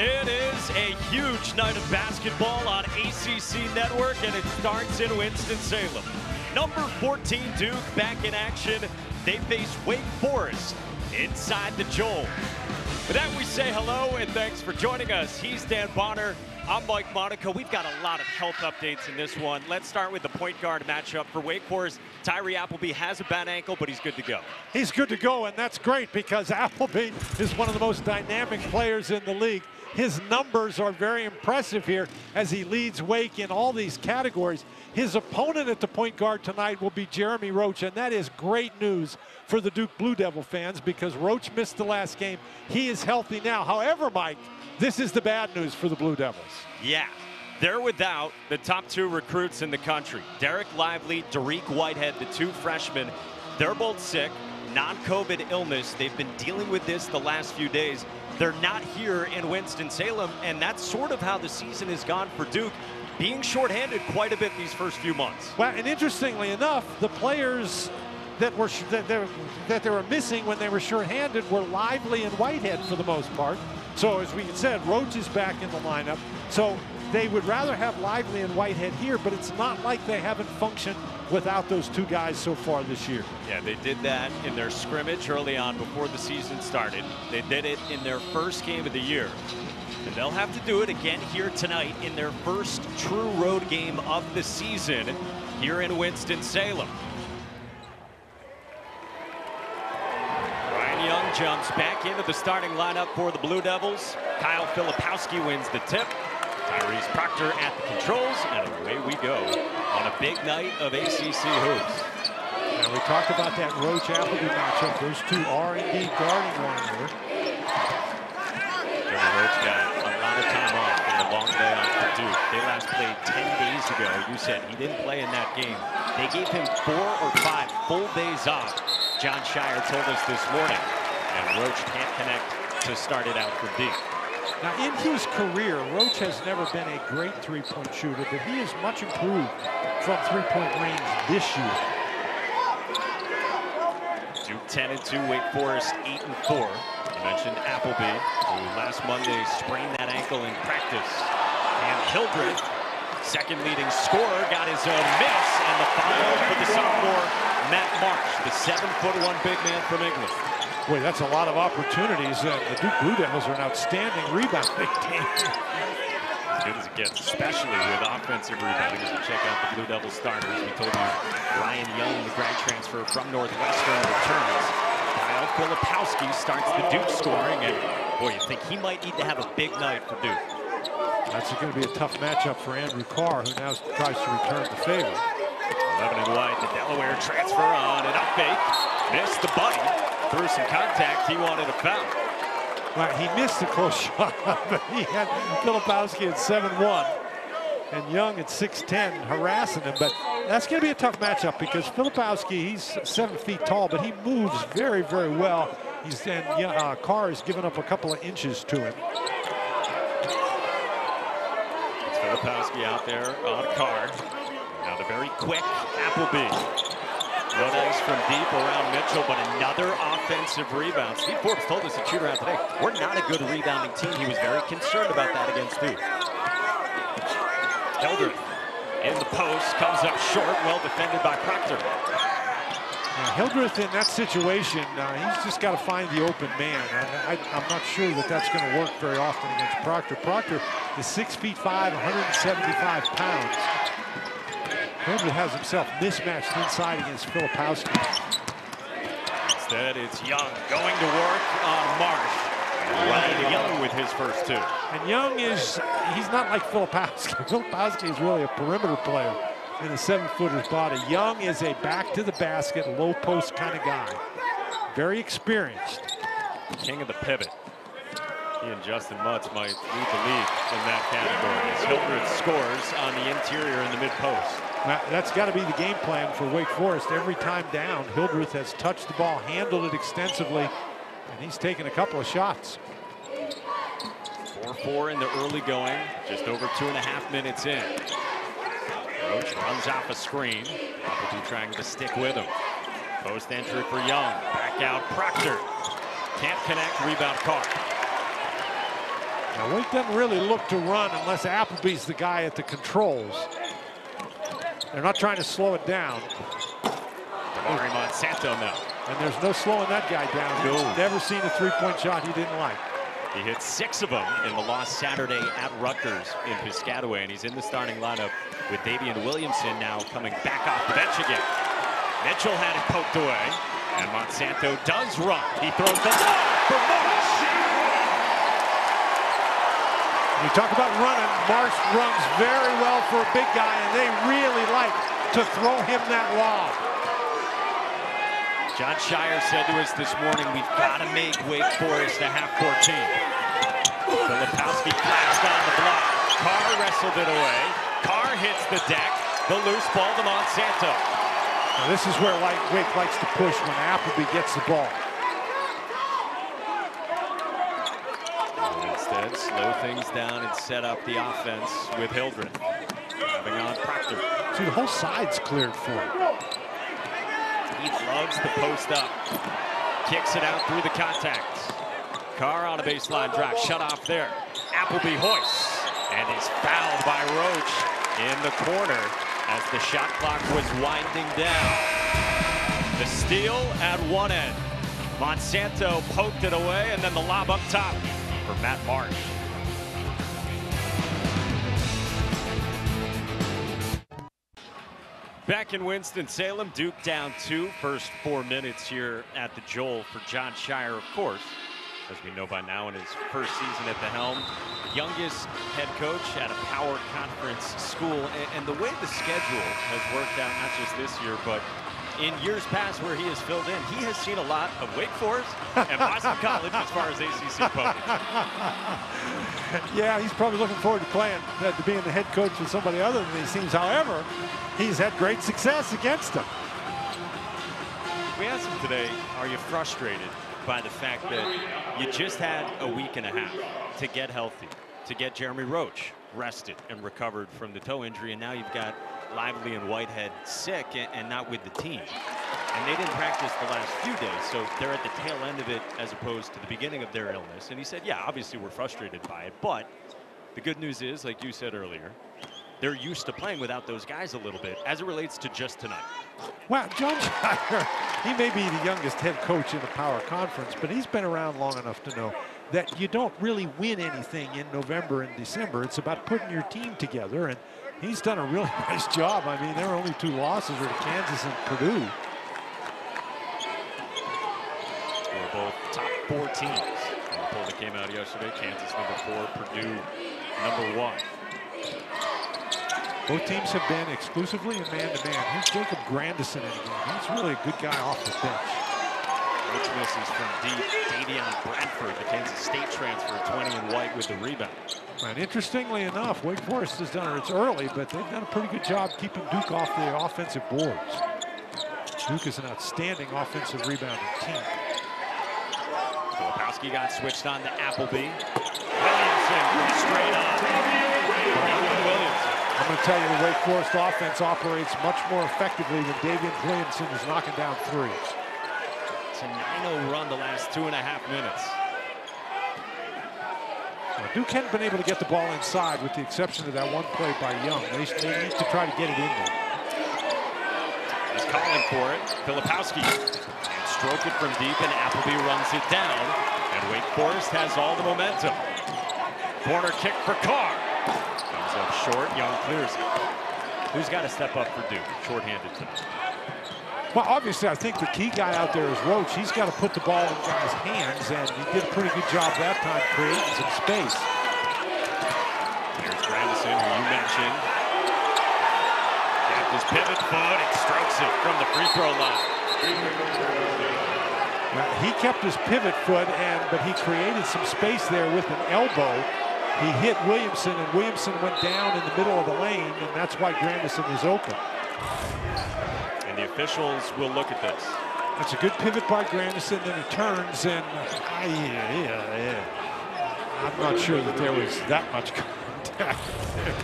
It is a huge night of basketball on ACC Network, and it starts in Winston-Salem. Number 14 Duke back in action. They face Wake Forest inside the Joel. With that, we say hello and thanks for joining us. He's Dan Bonner. I'm Mike Monaco. We've got a lot of health updates in this one. Let's start with the point guard matchup for Wake Forest. Tyree Appleby has a bad ankle, but he's good to go. He's good to go, and that's great because Appleby is one of the most dynamic players in the league. His numbers are very impressive here as he leads Wake in all these categories. His opponent at the point guard tonight will be Jeremy Roach, and that is great news for the Duke Blue Devil fans because Roach missed the last game. He is healthy now. However, Mike, this is the bad news for the Blue Devils. Yeah, they're without the top two recruits in the country. Derek Lively, Dariq Whitehead, the two freshmen. They're both sick, non-COVID illness. They've been dealing with this the last few days. They're not here in Winston-Salem, and that's sort of how the season has gone for Duke, being shorthanded quite a bit these first few months. Well, and interestingly enough, the players that they were missing when they were shorthanded were Lively and Whitehead for the most part. So as we said, Roach is back in the lineup. So they would rather have Lively and Whitehead here, but it's not like they haven't functioned without those two guys so far this year. Yeah, they did that in their scrimmage early on before the season started. They did it in their first game of the year. And they'll have to do it again here tonight in their first true road game of the season here in Winston-Salem. Ryan Young jumps back into the starting lineup for the Blue Devils. Kyle Filipowski wins the tip. Tyrese Proctor at the controls, and away we go on a big night of ACC hoops. Now we talked about that Roach-Appleby matchup. Those two are indeed guarding one another. Jeremy Roach got a lot of time off in the long day off for Duke. They last played 10 days ago. You said he didn't play in that game. They gave him 4 or 5 full days off, John Shire told us this morning. And Roach can't connect to start it out for Duke. Now, in his career, Roach has never been a great three-point shooter, but he is much improved from three-point range this year. Duke 10-2, Wake Forest 8-4. You mentioned Appleby, who last Monday sprained that ankle in practice. And Hildreth, second leading scorer, got his own miss, and the foul for the sophomore Matt Marsh, the 7'1" big man from England. Boy, that's a lot of opportunities. The Duke Blue Devils are an outstanding rebounding team. As good as it gets, especially with offensive rebounding. As we check out the Blue Devils starters, we told you Ryan Young, the grad transfer from Northwestern, returns. Kyle Filipowski starts the Duke scoring, and boy, you think he might need to have a big night for Duke. That's going to be a tough matchup for Andrew Carr, who now tries to return the favor. 11 and White, the Delaware transfer on an up fake. Missed the buddy. Through some contact, he wanted a foul. Well, he missed a close shot, but he had Filipowski at 7'1", and Young at 6'10", harassing him. But that's going to be a tough matchup because Filipowski, he's 7 feet tall, but he moves very, very well. Carr has given up a couple of inches to him. It's Filipowski out there on Carr. Now the very quick Appleby. No dice from deep around Mitchell, but another offensive rebound. Steve Forbes told us at shoot-around today, we're not a good rebounding team. He was very concerned about that against Duke. Hildreth in the post, comes up short, well defended by Proctor. Now, Hildreth in that situation, he's just got to find the open man. I'm not sure that that's going to work very often against Proctor. Proctor is 6'5", 175 pounds. Hildreth has himself mismatched inside against Filipowski. Instead, it's Young going to work on Marsh. Ryan Young with his first two. And Young he's not like Filipowski. Filipowski is really a perimeter player in a 7-footer's body. Young is a back-to-the-basket, low-post kind of guy. Very experienced. King of the pivot. He and Justin Mutz might lead the league in that category as Hildreth scores on the interior in the mid-post. That's got to be the game plan for Wake Forest. Every time down, Hildreth has touched the ball, handled it extensively, and he's taken a couple of shots. 4-4 in the early going, just over 2.5 minutes in. Roach runs off a screen. Appleby trying to stick with him. Post entry for Young. Back out Proctor. Can't connect, rebound Carr. Now, Wake doesn't really look to run unless Appleby's the guy at the controls. They're not trying to slow it down. Damari Monsanto now. And there's no slowing that guy down. No. He's never seen a three-point shot he didn't like. He hit 6 of them in the loss Saturday at Rutgers in Piscataway, and he's in the starting lineup with Davian Williamson now coming back off the bench again. Mitchell had it poked away, and Monsanto does run. He throws the ball for Marsh. You talk about running, Marsh runs very well for a big guy, and they really like to throw him that lob. Jon Scheyer said to us this morning, we've got to make Wake Forest a half-court team. Filipowski flashed on the block. Carr wrestled it away. Carr hits the deck. The loose ball to Monsanto. Now this is where Wake likes to push when Appleby gets the ball. Instead, slow things down and set up the offense with Hildreth. Having on Proctor. See, the whole side's cleared for him. He loves the post up. Kicks it out through the contact. Carr on a baseline drive. Shut off there. Appleby hoists and is fouled by Roach in the corner as the shot clock was winding down. The steal at one end. Monsanto poked it away, and then the lob up top for Matt Marsh. Back in Winston-Salem, Duke down 2. First 4 minutes here at the Joel for Jon Scheyer, of course, as we know by now, in his first season at the helm. Youngest head coach at a power conference school. And the way the schedule has worked out, not just this year, but in years past where he has filled in, he has seen a lot of Wake Forest and Boston College as far as ACC opponents. Yeah, he's probably looking forward to being the head coach with somebody other than these teams. However, he's had great success against them. We asked him today, are you frustrated by the fact that you just had a week and a half to get healthy, to get Jeremy Roach rested and recovered from the toe injury, and now you've got Lively and Whitehead sick and not with the team? And they didn't practice the last few days, so they're at the tail end of it as opposed to the beginning of their illness. And he said, yeah, obviously we're frustrated by it, but the good news is, like you said earlier, they're used to playing without those guys a little bit as it relates to just tonight. Well, Jon Scheyer, he may be the youngest head coach in the power conference, but he's been around long enough to know that you don't really win anything in November and December. It's about putting your team together, and he's done a really nice job. I mean, there were only 2 losses were to Kansas and Purdue. We're both top 4 teams. In the poll that came out yesterday, Kansas number 4, Purdue number 1. Both teams have been exclusively in man-to-man. Here's Jacob Grandison in the game. He's really a good guy off the bench. Roach misses from deep. Davion Bradford, the Kansas State transfer, 20 and white with the rebound. And interestingly enough, Wake Forest has done it. It's early, but they've done a pretty good job keeping Duke off the offensive boards. Duke is an outstanding offensive rebounding team. Filipowski got switched on to Appleby. Williamson straight on. Williamson. I'm going to tell you, the Wake Forest offense operates much more effectively when Davian Williamson is knocking down threes. It's a 9-0 run the last 2.5 minutes. Well, Duke hadn't been able to get the ball inside with the exception of that one play by Young. They need to try to get it in there. He's calling for it. Filipowski and stroke it from deep, and Appleby runs it down. And Wake Forest has all the momentum. Corner kick for Carr. Comes up short. Young clears it. Who's got to step up for Duke? Short-handed tonight. Well, obviously, I think the key guy out there is Roach. He's got to put the ball in guys' hands, and he did a pretty good job that time creating some space. Here's Grandison, who you mentioned. Got his pivot foot and strokes it from the free throw line. Now, he kept his pivot foot, but he created some space there with an elbow. He hit Williamson, and Williamson went down in the middle of the lane, and that's why Grandison was open. And the officials will look at this. That's a good pivot by Grandison, then he turns, and I'm not sure that there was that much contact there.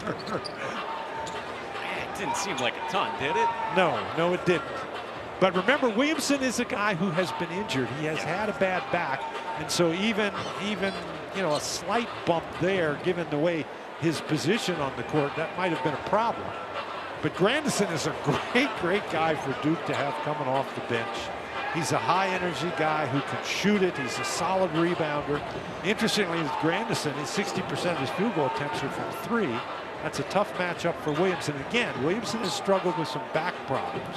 It didn't seem like a ton, did it? No, it didn't. But remember, Williamson is a guy who has been injured. He has had a bad back. And so even you know, a slight bump there, given the way his position on the court, that might have been a problem. But Grandison is a great guy for Duke to have coming off the bench. He's a high-energy guy who can shoot it. He's a solid rebounder. Interestingly, with Grandison, 60% of his field goal attempts are from 3. That's a tough matchup for Williamson. Again, Williamson has struggled with some back problems.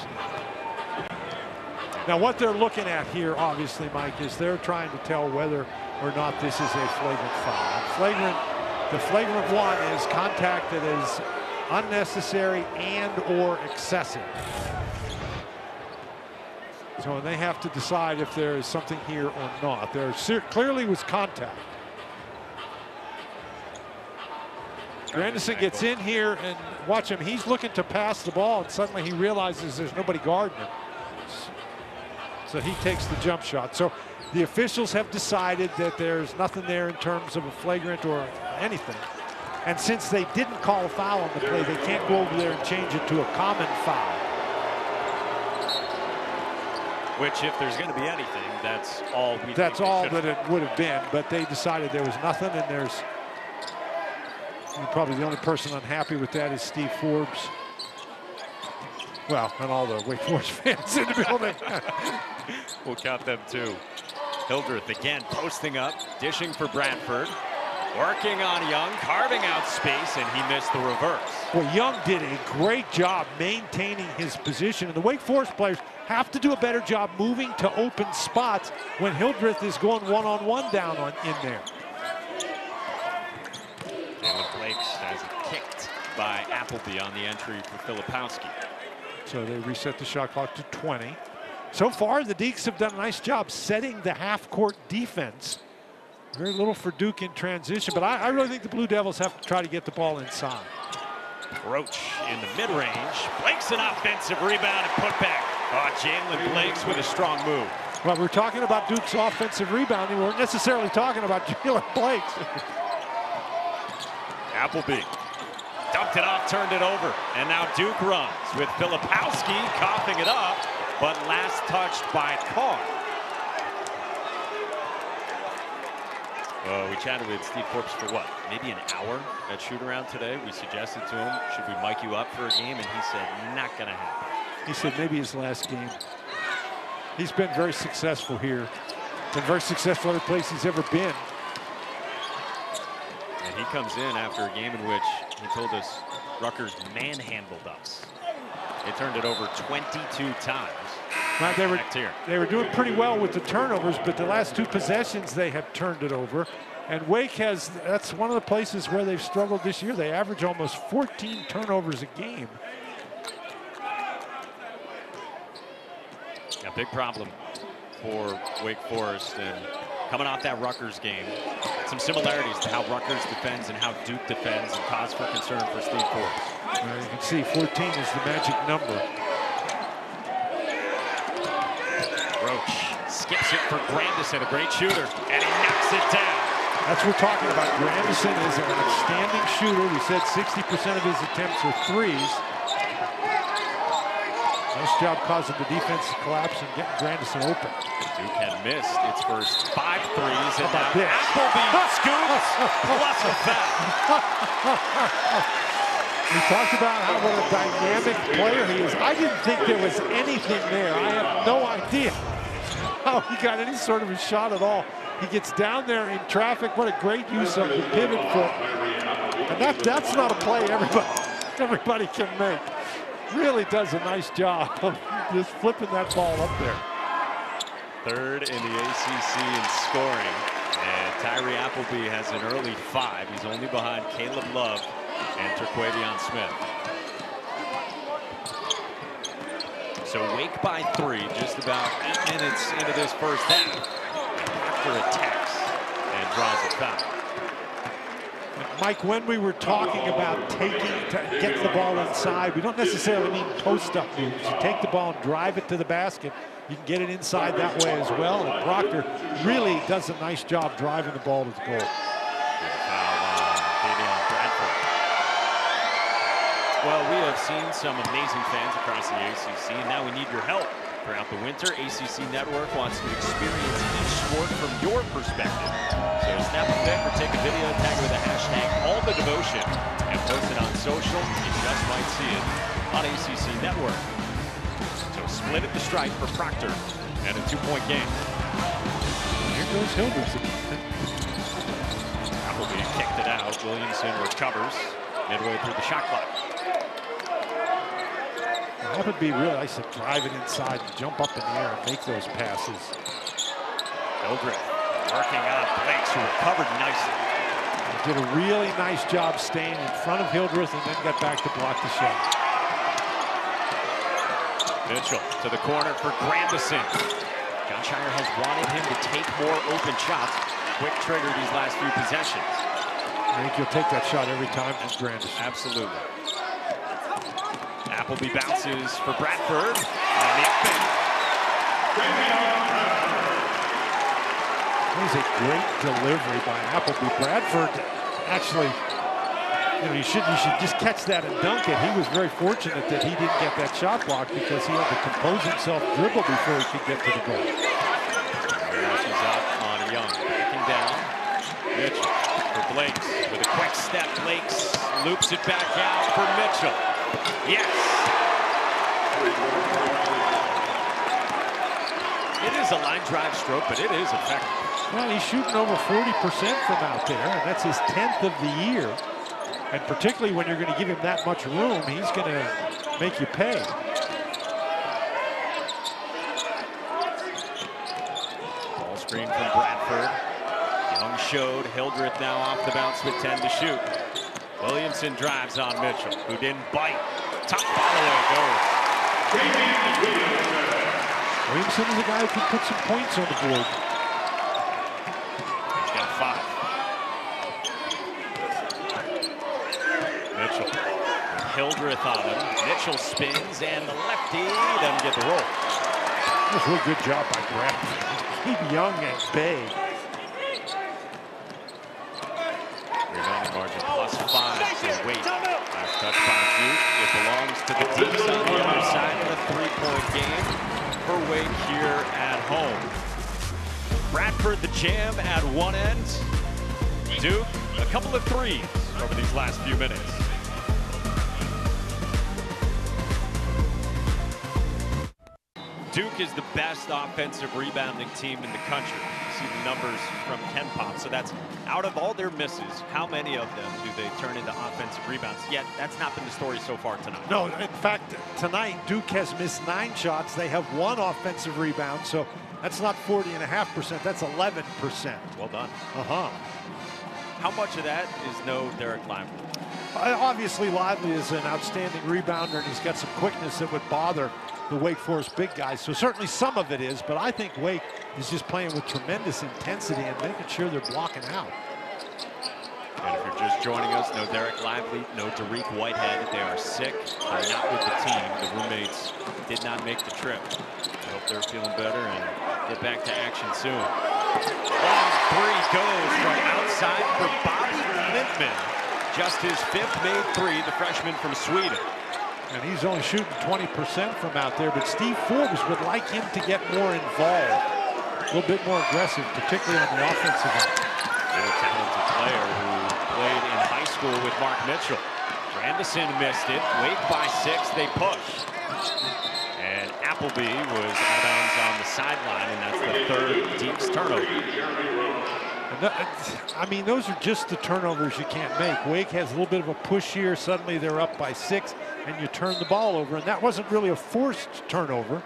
Now, what they're looking at here, obviously, Mike, is they're trying to tell whether or not this is a flagrant foul. The flagrant one is contact that is unnecessary and or excessive. So they have to decide if there is something here or not. There clearly was contact. Grandison gets in here, and watch him. He's looking to pass the ball, and suddenly he realizes there's nobody guarding him. So he takes the jump shot. So the officials have decided that there's nothing there in terms of a flagrant or anything. And since they didn't call a foul on the play, they can't go over there and change it to a common foul. Which, if there's going to be anything, that's all we That's all that it would have been, but they decided there was nothing, and there's probably the only person unhappy with that is Steve Forbes. Well, and all the Wake Forest fans in the building. We'll count them too. Hildreth again posting up, dishing for Bradford. Working on Young, carving out space, and he missed the reverse. Well, Young did a great job maintaining his position, and the Wake Forest players have to do a better job moving to open spots when Hildreth is going one-on-one down in there. Jalen Blakes has it kicked by Appleby on the entry for Filipowski. So they reset the shot clock to 20. So far, the Deacs have done a nice job setting the half-court defense. Very little for Duke in transition, but I really think the Blue Devils have to try to get the ball inside. Roach in the mid-range. Blakes an offensive rebound and put back. Oh, Jalen Blakes with a strong move. Well, we're talking about Duke's offensive rebounding. We weren't necessarily talking about Jalen Blakes. Appleby dumped it off, turned it over, and now Duke runs with Filipowski coughing it up, but last touched by Carr. We chatted with Steve Forbes for what, maybe an hour at shoot-around today. We suggested to him, should we mic you up for a game? And he said, not gonna happen. He said maybe his last game. He's been very successful here. Been very successful every place he's ever been. And he comes in after a game in which he told us Rutgers manhandled us. They turned it over 22 times. Right, they were doing pretty well with the turnovers, but the last 2 possessions they have turned it over. And Wake that's one of the places where they've struggled this year. They average almost 14 turnovers a game. A big problem for Wake Forest, and coming off that Rutgers game, some similarities to how Rutgers defends and how Duke defends, and cause for concern for Steve Forbes. You can see 14 is the magic number. Roach skips it for Grandison, a great shooter, and he knocks it down. That's what we're talking about. Grandison is an outstanding shooter. We said 60% of his attempts are threes. Nice job causing the defense to collapse and getting Grandison open. Duke had missed its first 5 threes, and now this? Appleby scoops plus a foul. We talked about what a dynamic player he is. I didn't think there was anything there. I have no idea how he got any sort of a shot at all. He gets down there in traffic. What a great use of the pivot foot. And that's not a play everybody can make. Really does a nice job of just flipping that ball up there. Third in the ACC in scoring. And Tyree Appleby has an early 5. He's only behind Caleb Love and Terquavion Smith. So Wake by 3, just about 8 minutes into this first half. After attacks and draws a foul. Mike, when we were talking about get the ball inside, we don't necessarily mean post-up moves. You take the ball and drive it to the basket. You can get it inside that way as well. And Proctor really does a nice job driving the ball to the goal. Well, we have seen some amazing fans across the ACC, and now we need your help Throughout the winter, ACC Network wants to experience each sport from your perspective. So snap a pic or take a video, tag it with the hashtag #AllTheDevotion, and post it on social. You just might see it on ACC Network. So split at the stripe for Proctor and a 2-point game. Here goes Hildreth again. Appleby kicked it out. Williamson recovers midway through the shot clock. That would be real nice to drive it inside and jump up in the air and make those passes. Hildreth working on Blakes, who recovered nicely. He did a really nice job staying in front of Hildreth and then got back to block the shot. Mitchell to the corner for Grandison. Jon Scheyer has wanted him to take more open shots. Quick trigger these last few possessions. I think he'll take that shot every time from Grandison. Absolutely. Appleby bounces for Bradford. And the open. That was a great delivery by Appleby. Bradford actually, you should just catch that and dunk it. He was very fortunate that he didn't get that shot blocked because he had to compose himself, dribble before he could get to the goal. She's up on Young, backing down. Mitchell for Blakes with a quick step. Blakes loops it back out for Mitchell. Yes. It is a line drive stroke, but it is effective. Well, he's shooting over 40% from out there, and that's his 10th of the year. And particularly when you're going to give him that much room, he's going to make you pay. Ball screen from Bradford. Young showed. Hildreth now off the bounce with 10 to shoot. Williamson drives on Mitchell, who didn't bite. Top follow-away goes. Williamson is a guy who can put some points on the board. He's got 5. Mitchell. Hildreth on him. Mitchell spins, and the lefty doesn't get the roll. That was a real good job by Bradford. Keep Young at bay. Rebounding margin +5 to Wake. Last touch by Duke. It belongs to the Dukes on the other side of the 3-point game for Wake here at home. Bradford the jam at one end. Duke a couple of threes over these last few minutes. Duke is the best offensive rebounding team in the country. You see the numbers from KenPom. So that's out of all their misses, how many of them do they turn into offensive rebounds? Yet that's not been the story so far tonight. No, in fact, tonight Duke has missed 9 shots. They have 1 offensive rebound, so that's not 40.5%. That's 11%. Well done. How much of that is no Dereck Lively? Obviously, Lively is an outstanding rebounder, and he's got some quickness that would bother the Wake Forest big guys. So certainly some of it is, but I think Wake is just playing with tremendous intensity and making sure they're blocking out. And if you're just joining us, no Dereck Lively, no Dariq Whitehead. They are sick. They're not with the team. The roommates did not make the trip. I hope they're feeling better and get back to action soon. Long 3 goes from outside for Bobby Klintman. Just his 5th made 3, the freshman from Sweden. And he's only shooting 20% from out there, but Steve Forbes would like him to get more involved. A little bit more aggressive, particularly on the offensive end. Really talented player who played in high school with Mark Mitchell. Grandison missed it. Wake by 6, they push. And Appleby was out of bounds on the sideline, and that's the 3rd Deeks turnover. I mean, those are just the turnovers you can't make. Wake has a little bit of a push here. Suddenly they're up by 6, and you turn the ball over. And that wasn't really a forced turnover.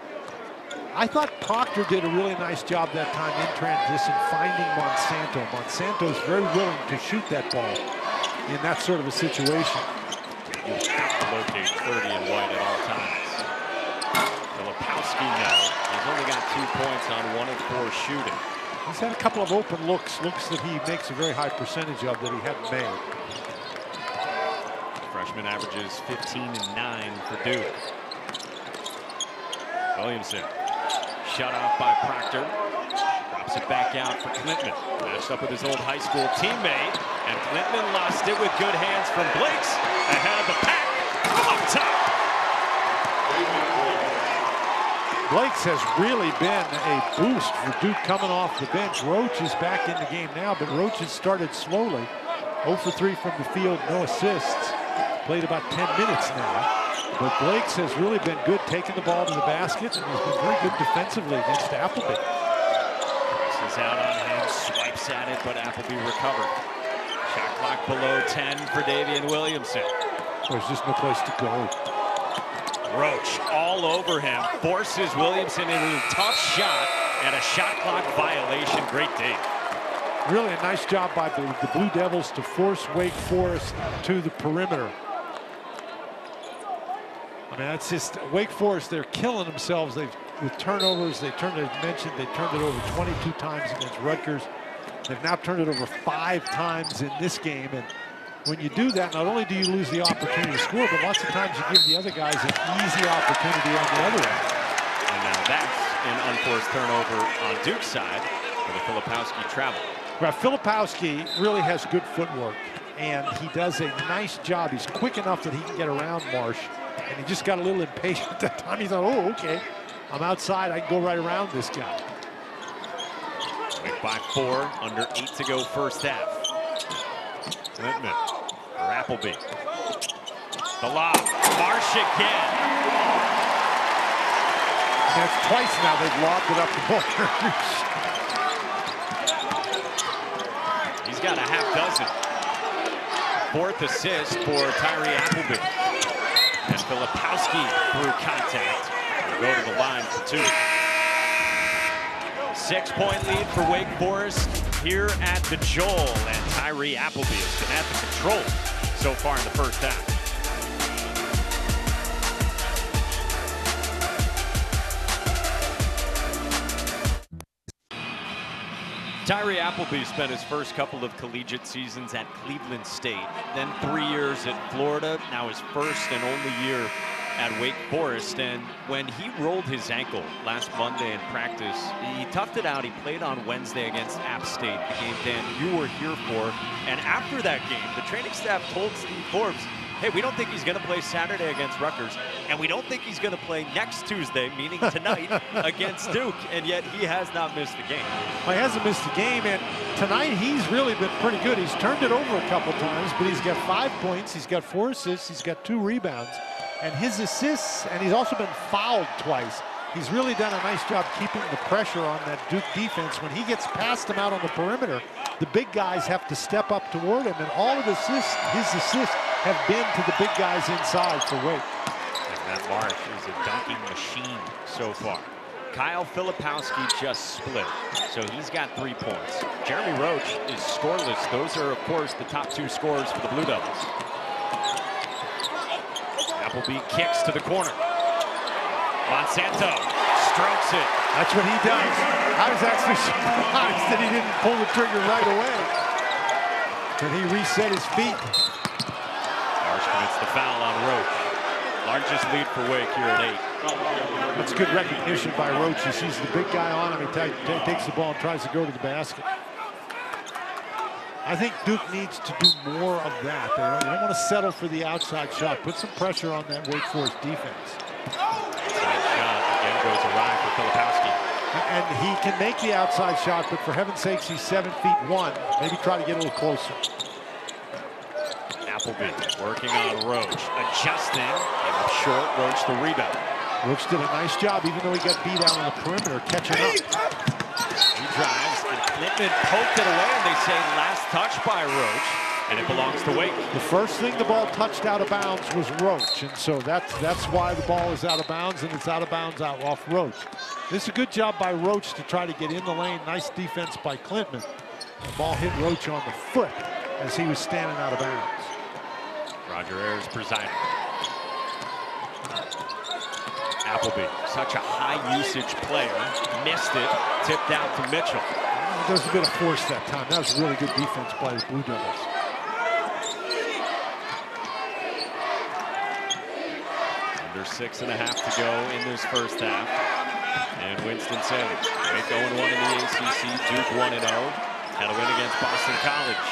I thought Proctor did a really nice job that time in transition, finding Monsanto. Monsanto's very willing to shoot that ball in that sort of a situation. You have to locate 30 and White at all times. Filipowski now. He's only got 2 points on 1 of 4 shooting. He's had a couple of open looks that he makes a very high percentage of that he hadn't made. Freshman averages 15 and 9 for Duke. Williamson, shut off by Proctor. Drops it back out for Klintman. Matched up with his old high school teammate. And Klintman lost it with good hands from Blakes. Ahead of the pack. Up top. Blakes has really been a boost for Duke coming off the bench. Roach is back in the game now, but Roach has started slowly. 0 for 3 from the field, no assists. Played about 10 minutes now. But Blakes has really been good taking the ball to the basket, and he's been very good defensively against Appleby. Presses out on him, swipes at it, but Appleby recovered. Shot clock below 10 for Davian Williamson. There's just no place to go. Roach all over him, forces Williamson into a tough shot and a shot clock violation. Great D. Really a nice job by the Blue Devils to force Wake Forest to the perimeter. I mean, that's just Wake Forest. They're killing themselves. With turnovers, as mentioned, they turned it over 22 times against Rutgers. They've now turned it over 5 times in this game. And when you do that, not only do you lose the opportunity to score, but lots of times you give the other guys an easy opportunity on the other end. And now that's an unforced turnover on Duke's side for the Filipowski travel. Well, Filipowski really has good footwork, and he does a nice job. He's quick enough that he can get around Marsh, and he just got a little impatient at that time. He thought, oh, okay, I'm outside. I can go right around this guy. Wake by 4, under 8 to go first half. Clintman for Appleby. The lob, Marsh again. And that's twice now they've lobbed it up the ball. He's got a half dozen. 4th assist for Tyree Appleby. And Filipowski through contact will go to the line for 2. 6-point lead for Wake Forest here at the Joel, and Tyree Appleby has been at the control so far in the first half. Tyree Appleby spent his first couple of collegiate seasons at Cleveland State, then 3 years at Florida, now his first and only year at Wake Forest. And when he rolled his ankle last Monday in practice, he toughed it out. He played on Wednesday against App State, the game, Dan, you were here for. And after that game, the training staff told Steve Forbes, hey, we don't think he's going to play Saturday against Rutgers, and we don't think he's going to play next Tuesday, meaning tonight, against Duke, and yet he has not missed the game. Well, he hasn't missed the game, and tonight he's really been pretty good. He's turned it over a couple times, but he's got 5 points, he's got 4 assists, he's got 2 rebounds, and his assists, and he's also been fouled twice. He's really done a nice job keeping the pressure on that Duke defense. When he gets past them out on the perimeter, the big guys have to step up toward him, and all of his assists have been to the big guys inside for Wake. And Matt Marsh is a dunking machine so far. Kyle Filipowski just split, so he's got 3 points. Jeremy Roach is scoreless. Those are, of course, the top 2 scorers for the Blue Devils. Appleby kicks to the corner. Monsanto strokes it. That's what he does. I was actually surprised that he didn't pull the trigger right away. But he reset his feet. Marsh commits the foul on Roach. Largest lead for Wake here at 8. That's good recognition by Roach. He sees the big guy on him. He takes the ball and tries to go to the basket. I think Duke needs to do more of that. They don't want to settle for the outside shot. Put some pressure on that Wake Forest defense. Outside shot again goes awry for Filipowski. And he can make the outside shot, but for heaven's sakes, he's 7'1". Maybe try to get a little closer. Appleby working on Roach, adjusting, came up short, Roach the rebound. Roach did a nice job, even though he got beat out on the perimeter, catching up. He drives, and Clintman poked it away, and they say last touch by Roach, and it belongs to Wake. The first thing the ball touched out of bounds was Roach, and so that's why the ball is out of bounds, and it's out of bounds out off Roach. This is a good job by Roach to try to get in the lane. Nice defense by Clintman. The ball hit Roach on the foot as he was standing out of bounds. Roger Ayers presiding. Appleby, such a high usage player, missed it, tipped out to Mitchell. There was a bit of force that time. That was really good defense by the Blue Devils. Under 6.5 to go in this first half. And Winston-Salem, Wake 0-1 in the ACC, Duke 1-0. Had a win against Boston College.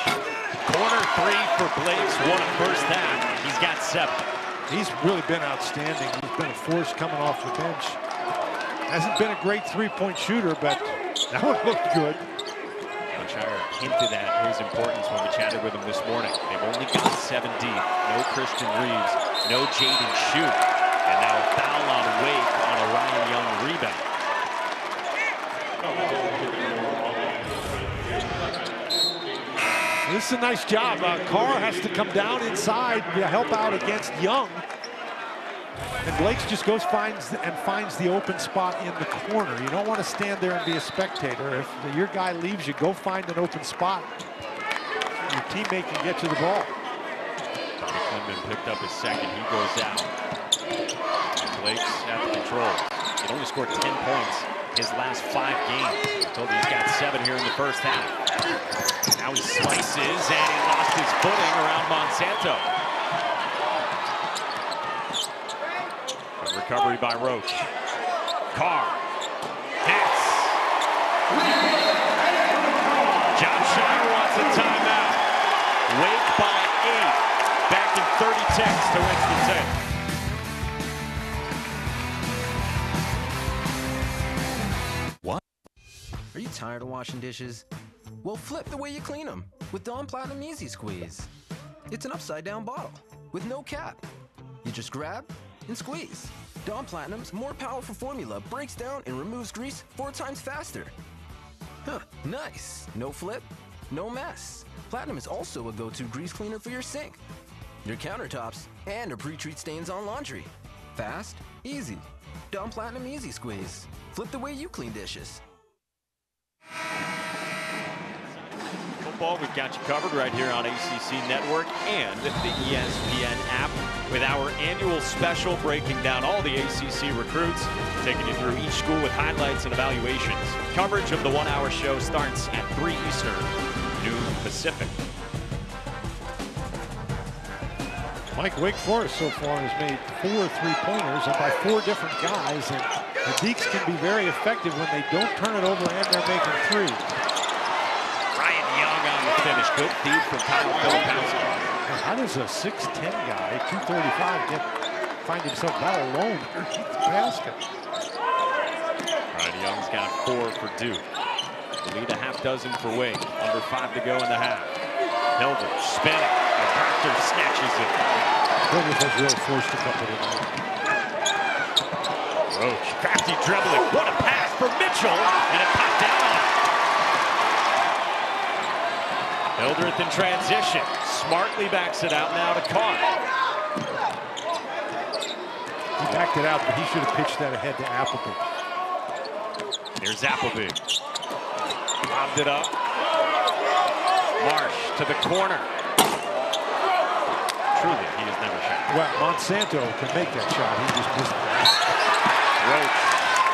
Corner 3 for Blakes, won a first half. He's got 7. He's really been outstanding. He's been a force coming off the bench. Hasn't been a great three-point shooter, but that one looked good. Shire hinted at his importance when we chatted with him this morning. They've only got 7 deep. No Christian Reeves, no Jaden Schutt. And now a foul on Wake on a Ryan Young rebound. This is a nice job. Carr has to come down inside to help out against Young. And Blakes just goes finds the open spot in the corner. You don't want to stand there and be a spectator. If your guy leaves you, go find an open spot. Your teammate can get to the ball. Clinton picked up his second. He goes out. Blakes at the controls. He only scored 10 points his last 5 games. I told you he's got 7 here in the first half. Now he slices and he lost his footing around Monsanto. Recovery by Roach. Carr hits. Jon Scheyer wants a timeout. Wake by 8. Back in 30 ticks to Winston-Salem. What? Are you tired of washing dishes? Well, flip the way you clean them with Dawn Platinum Easy Squeeze. It's an upside-down bottle with no cap. You just grab and squeeze. Dawn Platinum's more powerful formula breaks down and removes grease 4 times faster. Huh, nice. No flip, no mess. Platinum is also a go-to grease cleaner for your sink, your countertops, and to pre-treat stains on laundry. Fast, easy. Dawn Platinum Easy Squeeze. Flip the way you clean dishes. Football, we've got you covered right here on ACC Network and the ESPN app with our annual special breaking down all the ACC recruits, taking you through each school with highlights and evaluations. Coverage of the 1-hour show starts at 3 Eastern, noon Pacific. Mike, Wake Forest so far has made 4 3-pointers and by 4 different guys, and the Deeks can be very effective when they don't turn it over and they're making 3. Ryan Young on the finish. Good feed from Kyle Filipowski. How does a 6'10" guy, 235, find himself that alone underneath the basket? Ryan Young's got 4 for Duke. The lead a half dozen for Wake. Under 5 to go in the half. Hilbert spinning. And Proctor snatches it. Hilbert has really forced a couple tonight. Roach, crafty dribbling. What a pass for Mitchell. And it popped down on him. Hildreth in transition. Smartly backs it out now to Carr. He backed it out, but he should have pitched that ahead to Appleby. Here's Appleby. Lobbed it up. Marsh to the corner. Truly, he has never shot. Well, Monsanto can make that shot. He just missed it. Roach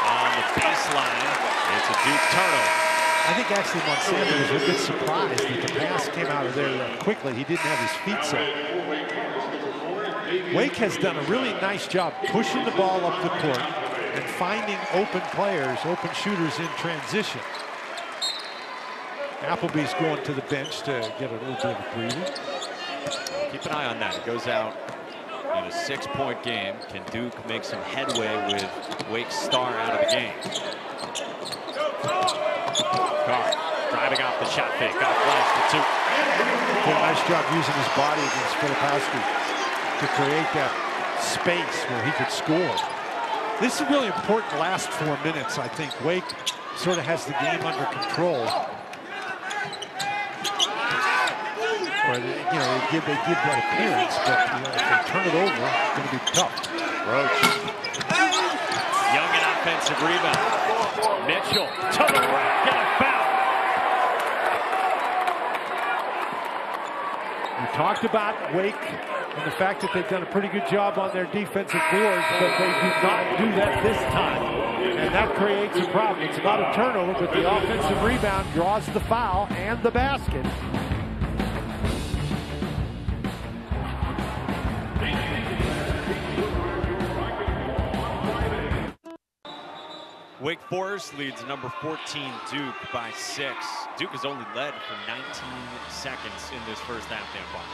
on the baseline. It's a Duke turnover. I think actually Monsanto was a bit surprised that the pass came out of there quickly. He didn't have his feet set. Wake has done a really nice job pushing the ball up the court and finding open players, open shooters in transition. Appleby's going to the bench to get a little bit of a breather. Keep an eye on that. It goes out in a 6-point game. Can Duke make some headway with Wake's star out of the game? Carr driving off the shot fake. Off glass for 2. Did a nice job using his body against Filipowski to create that space where he could score. This is really important last 4 minutes. I think Wake sort of has the game under control. Or they give that appearance, but if they turn it over, it's going to be tough. Roach. Young an offensive rebound. Mitchell to the rack and a foul. We talked about Wake and the fact that they've done a pretty good job on their defensive boards, but they do not do that this time. And that creates a problem. It's not a turnover, but the offensive rebound draws the foul and the basket. Wake Forest leads number 14 Duke by 6. Duke has only led for 19 seconds in this first half, Dan Bond.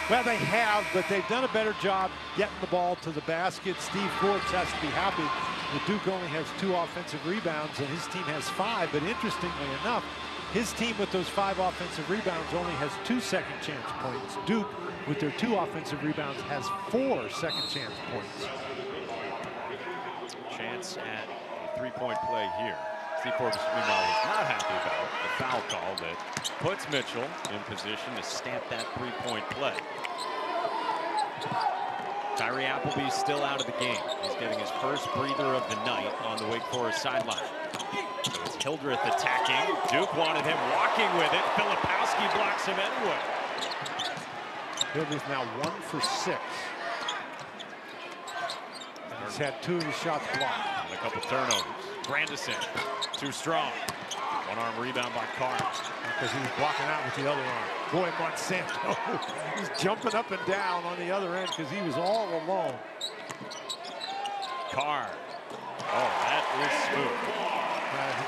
Well, they have, but they've done a better job getting the ball to the basket. Steve Forbes has to be happy Duke only has 2 offensive rebounds, and his team has 5. But interestingly enough, his team with those 5 offensive rebounds only has 2 second chance points. Duke, with their 2 offensive rebounds, has 4 second chance points. Chance at a 3-point play here. Steve Forbes, meanwhile, was not happy about the foul call that puts Mitchell in position to stamp that 3-point play. Tyree Appleby's still out of the game. He's getting his first breather of the night on the Wake Forest sideline. It's Hildreth attacking. Duke wanted him walking with it. Filipowski blocks him anyway. Hildreth now 1 for 6. And he's had 2 of his shots blocked. And a couple turnovers. Grandison, too strong. One-arm rebound by Carr. Because he was blocking out with the other arm. Boy, Monsanto, he's jumping up and down on the other end because he was all alone. Carr. Oh, that is smooth.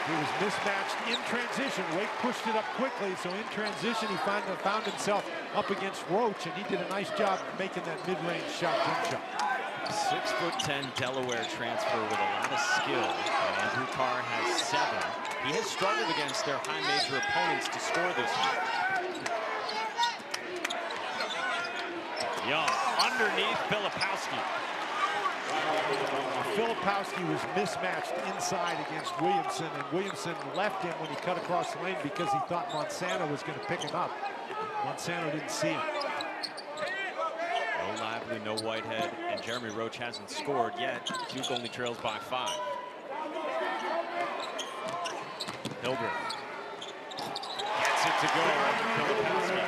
He was mismatched in transition. Wake pushed it up quickly, so in transition he found himself up against Roach, and he did a nice job making that mid-range shot, jump shot. 6'10" Delaware transfer with a lot of skill, and Andrew Carr has 7. He has struggled against their high major opponents to score this year. Young underneath Filipowski. Filipowski was mismatched inside against Williamson, and Williamson left him when he cut across the lane because he thought Monsanto was going to pick him up. Monsanto didn't see him. No Lively, no Whitehead, and Jeremy Roach hasn't scored yet. Duke only trails by 5. Hildreth gets it to go. Filipowski.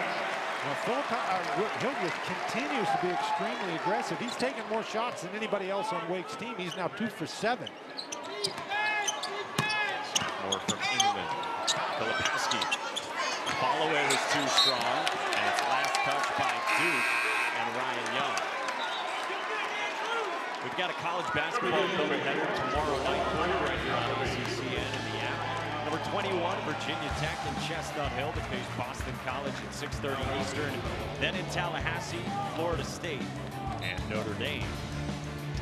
Well, Hildreth continues to be extremely aggressive. He's taken more shots than anybody else on Wake's team. He's now 2 for 7. More from England. Filipowski. Holloway was too strong, and it's last touch by Duke and Ryan Young. We've got a college basketball doubleheader tomorrow night right here on ACCN in the app. Number 21, Virginia Tech and Chestnut Hill to face Boston College at 6:30 Eastern. Then in Tallahassee, Florida State and Notre Dame.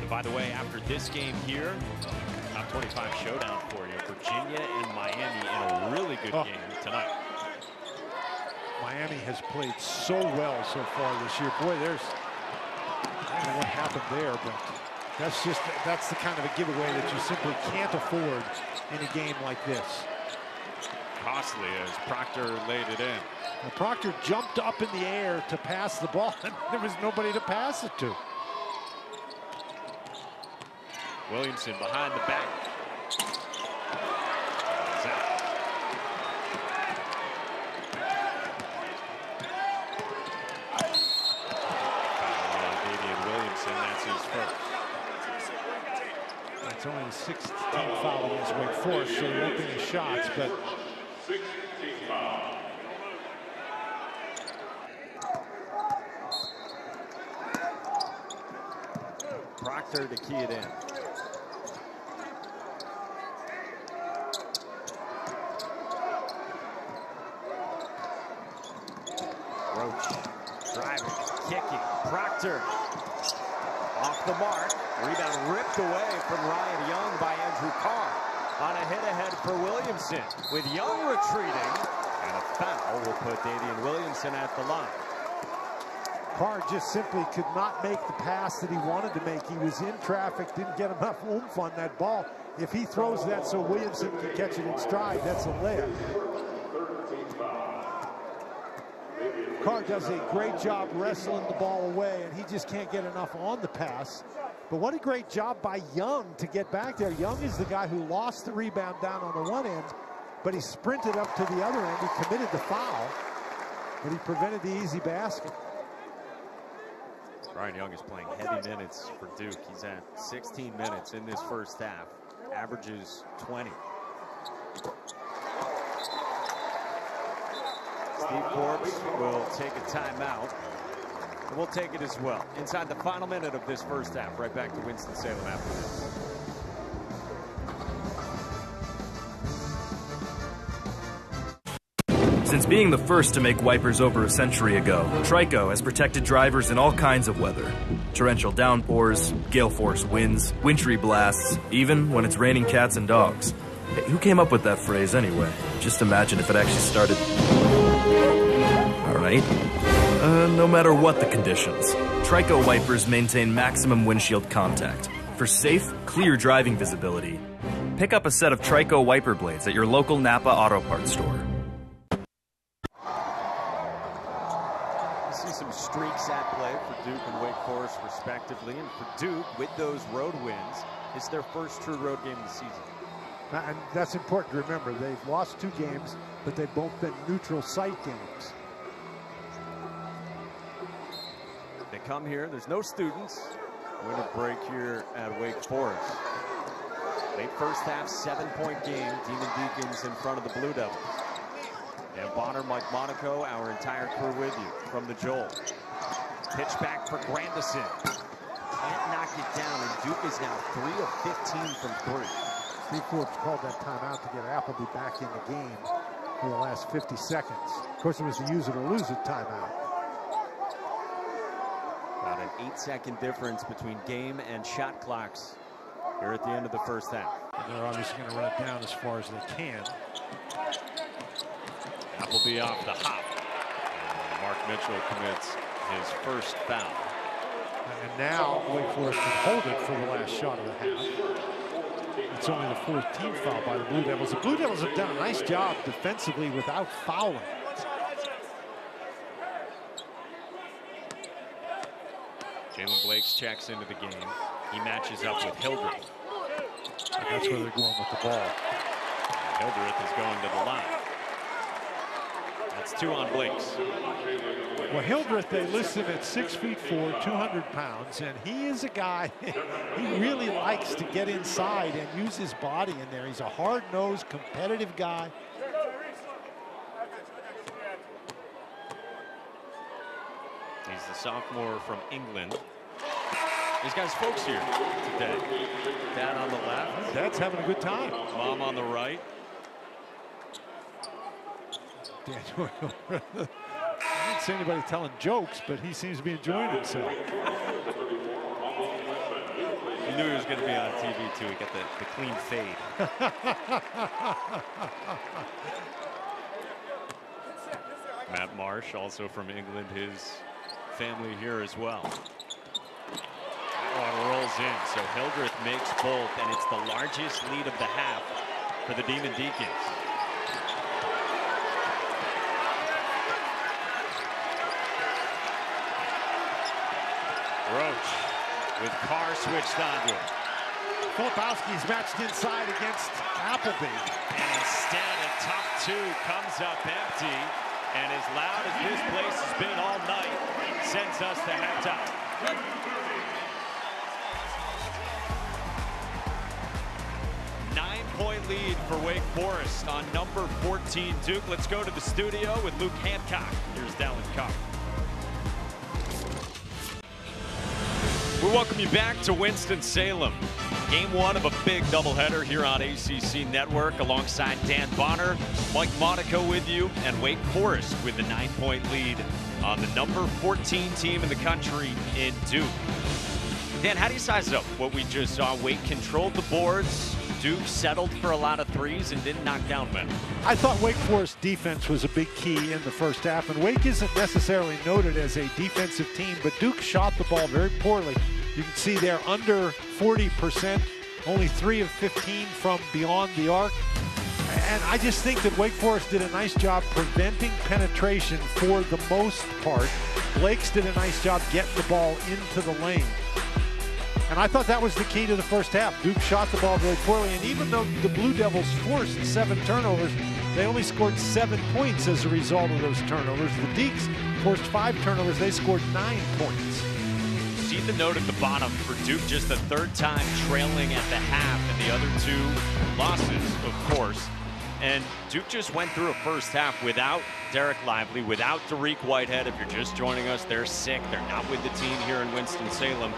And by the way, after this game here, top 25 showdown for you. Virginia and Miami in a really good game tonight. Miami has played so well so far this year. Boy, I don't know what happened there, but that's the kind of a giveaway that you simply can't afford in a game like this. Costly as Proctor laid it in. Well, Proctor jumped up in the air to pass the ball, and there was nobody to pass it to. Williamson behind the back. Davian Williamson, that's his first. It's only the 16th foul against Wake Forest, so there won't be any shots, but Proctor to key it in. Roach driving, kicking. Proctor off the mark. Rebound ripped away from Ryan Young by Andrew Carr. On a hit ahead for Williamson. With Young retreating. And a foul will put Davian Williamson at the line. Carr just simply could not make the pass that he wanted to make. He was in traffic, didn't get enough oomph on that ball. If he throws that so Williamson can catch it in stride, that's a layup. Carr does a great job wrestling the ball away, and he just can't get enough on the pass. But what a great job by Young to get back there. Young is the guy who lost the rebound down on the one end, but he sprinted up to the other end. He committed the foul, but he prevented the easy basket. Ryan Young is playing heavy minutes for Duke. He's at 16 minutes in this first half. Averages 20. Steve Forbes will take a timeout. And we'll take it as well. Inside the final minute of this first half. Right back to Winston-Salem after this. Since being the first to make wipers over a century ago, Trico has protected drivers in all kinds of weather. Torrential downpours, gale force winds, wintry blasts, even when it's raining cats and dogs. Hey, who came up with that phrase anyway? Just imagine if it actually started... Alright. No matter what the conditions, Trico wipers maintain maximum windshield contact for safe, clear driving visibility. Pick up a set of Trico wiper blades at your local Napa Auto Parts store. See some streaks at play for Duke and Wake Forest respectively, and for Duke, with those road wins, it's their first true road game of the season. And that's important to remember. They've lost 2 games, but they've both been neutral site games. They come here, there's no students. Winter break here at Wake Forest. Late first half, 7-point game. Demon Deacons in front of the Blue Devils. Dan Bonner, Mike Monaco, our entire crew with you from the Joel. Pitch back for Grandison. Can't knock it down, and Duke is now 3 of 15 from 3. Steve Phillips called that timeout to get Appleby back in the game for the last 50 seconds. Of course, it was a use it or lose it timeout. About an 8-second difference between game and shot clocks here at the end of the first half. And they're obviously going to run it down as far as they can. Appleby off the hop. And Mark Mitchell commits his first foul. And now Wake Forest can hold it for the last shot of the half. It's only the 14th foul by the Blue Devils. The Blue Devils have done a nice job defensively without fouling. Jalen Blakes checks into the game. He matches up with Hildreth. And that's where they're going with the ball. Hildreth is going to the line. That's 2 on Blakes. Well, Hildreth, they list him at 6'4", 200 pounds, and he is a guy, he really likes to get inside and use his body in there. He's a hard-nosed, competitive guy. He's the sophomore from England. He's got his folks here today. Dad on the left. Dad's having a good time. Mom on the right. Daniel, I didn't see anybody telling jokes, but he seems to be enjoying himself. He knew he was going to be on TV, too. He got the clean fade. Matt Marsh, also from England, his family here as well. That one rolls in, so Hildreth makes both, and it's the largest lead of the half for the Demon Deacons. Roach with Carr switched onto him. Filipowski's matched inside against Appleby. And instead, a tough 2 comes up empty. And as loud as this place has been all night, sends us to halftime. Nine-point lead for Wake Forest on number 14 Duke. Let's go to the studio with Luke Hancock. Here's Dallin Cobb. We welcome you back to Winston-Salem. Game 1 of a big doubleheader here on ACC Network alongside Dan Bonner, Mike Monaco with you, and Wake Forest with the 9-point lead on the number 14 team in the country in Duke. Dan, how do you size up what we just saw? Wake controlled the boards. Duke settled for a lot of threes and didn't knock down men. I thought Wake Forest defense was a big key in the first half, and Wake isn't necessarily noted as a defensive team, but Duke shot the ball very poorly. You can see they're under 40%, only 3 of 15 from beyond the arc. And I just think that Wake Forest did a nice job preventing penetration for the most part. Blakes did a nice job getting the ball into the lane. And I thought that was the key to the first half. Duke shot the ball very poorly, and even though the Blue Devils forced 7 turnovers, they only scored 7 points as a result of those turnovers. The Deeks forced 5 turnovers, they scored 9 points. See the note at the bottom for Duke, just the 3rd time trailing at the half, and the other 2 losses, of course, And Duke just went through a first half without Derek Lively, without Dariq Whitehead. If you're just joining us, they're sick. They're not with the team here in Winston-Salem.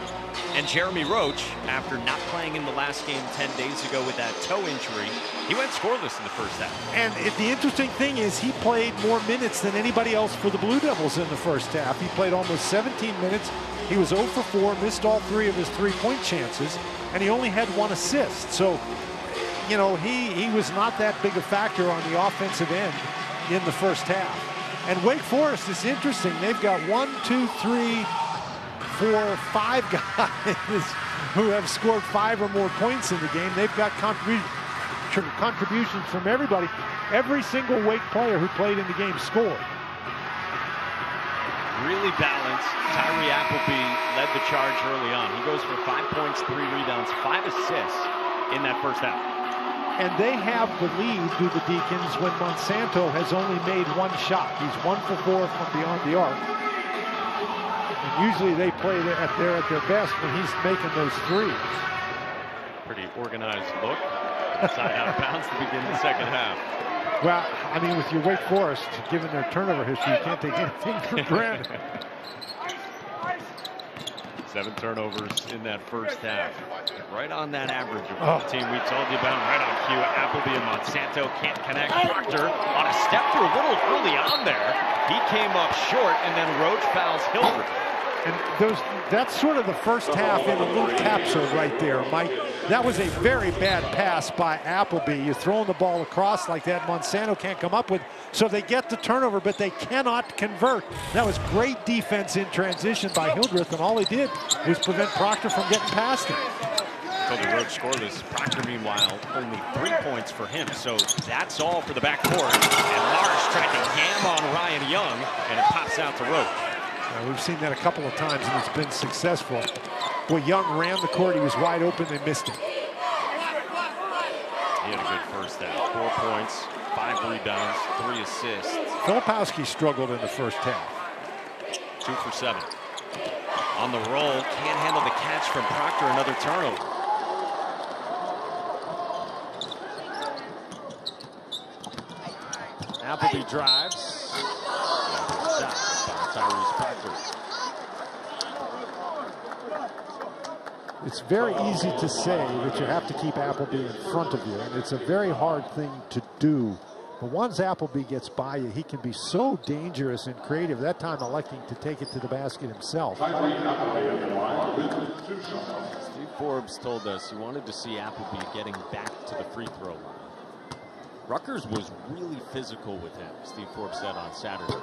And Jeremy Roach, after not playing in the last game 10 days ago with that toe injury, he went scoreless in the first half. And the interesting thing is he played more minutes than anybody else for the Blue Devils in the first half. He played almost 17 minutes. He was 0 for 4, missed all 3 of his 3-point chances, and he only had 1 assist. So, you know, he was not that big a factor on the offensive end in the first half. And Wake Forest is interesting. They've got 1, 2, 3, 4, 5 guys who have scored 5 or more points in the game. They've got contributions from everybody. Every single Wake player who played in the game scored. Really balanced. Tyree Appleby led the charge early on. He goes for 5 points, 3 rebounds, 5 assists in that first half. And they have the lead, do the Deacons, when Monsanto has only made 1 shot. He's 1 for 4 from beyond the arc. And usually they play at their best when he's making those threes. Pretty organized look. Inside out of bounds to begin the second half. Well, I mean, with your Wake Forest, given their turnover history, you can't take anything for granted. 7 turnovers in that first half. Right on that average of the team we told you about. Right on cue. Appleby and Monsanto can't connect. Proctor on a step through a little early on there. He came up short, and then Roach fouls Hildreth. And that's sort of the first half in a little capsule right there, Mike. That was a very bad pass by Appleby. You're throwing the ball across like that. Monsanto can't come up with. So they get the turnover, but they cannot convert. That was great defense in transition by Hildreth, and all he did was prevent Proctor from getting past him. Toby Roach scoreless. Proctor, meanwhile, only 3 points for him. So that's all for the backcourt. And Marsh tried to yam on Ryan Young, and it pops out to Roach. We've seen that a couple of times, and it's been successful. Boy, Young ran the court. He was wide open. They missed him. He had a good first half. 4 points, 5 rebounds, 3 assists. Filipowski struggled in the first half. 2 for 7. On the roll, can't handle the catch from Proctor. Another turnover. Appleby drives. Tyrese Proctor. It's very easy to say that you have to keep Appleby in front of you, and it's a very hard thing to do. But once Appleby gets by you, he can be so dangerous and creative, that time electing to take it to the basket himself. Steve Forbes told us he wanted to see Appleby getting back to the free throw line. Rutgers was really physical with him, Steve Forbes said on Saturday.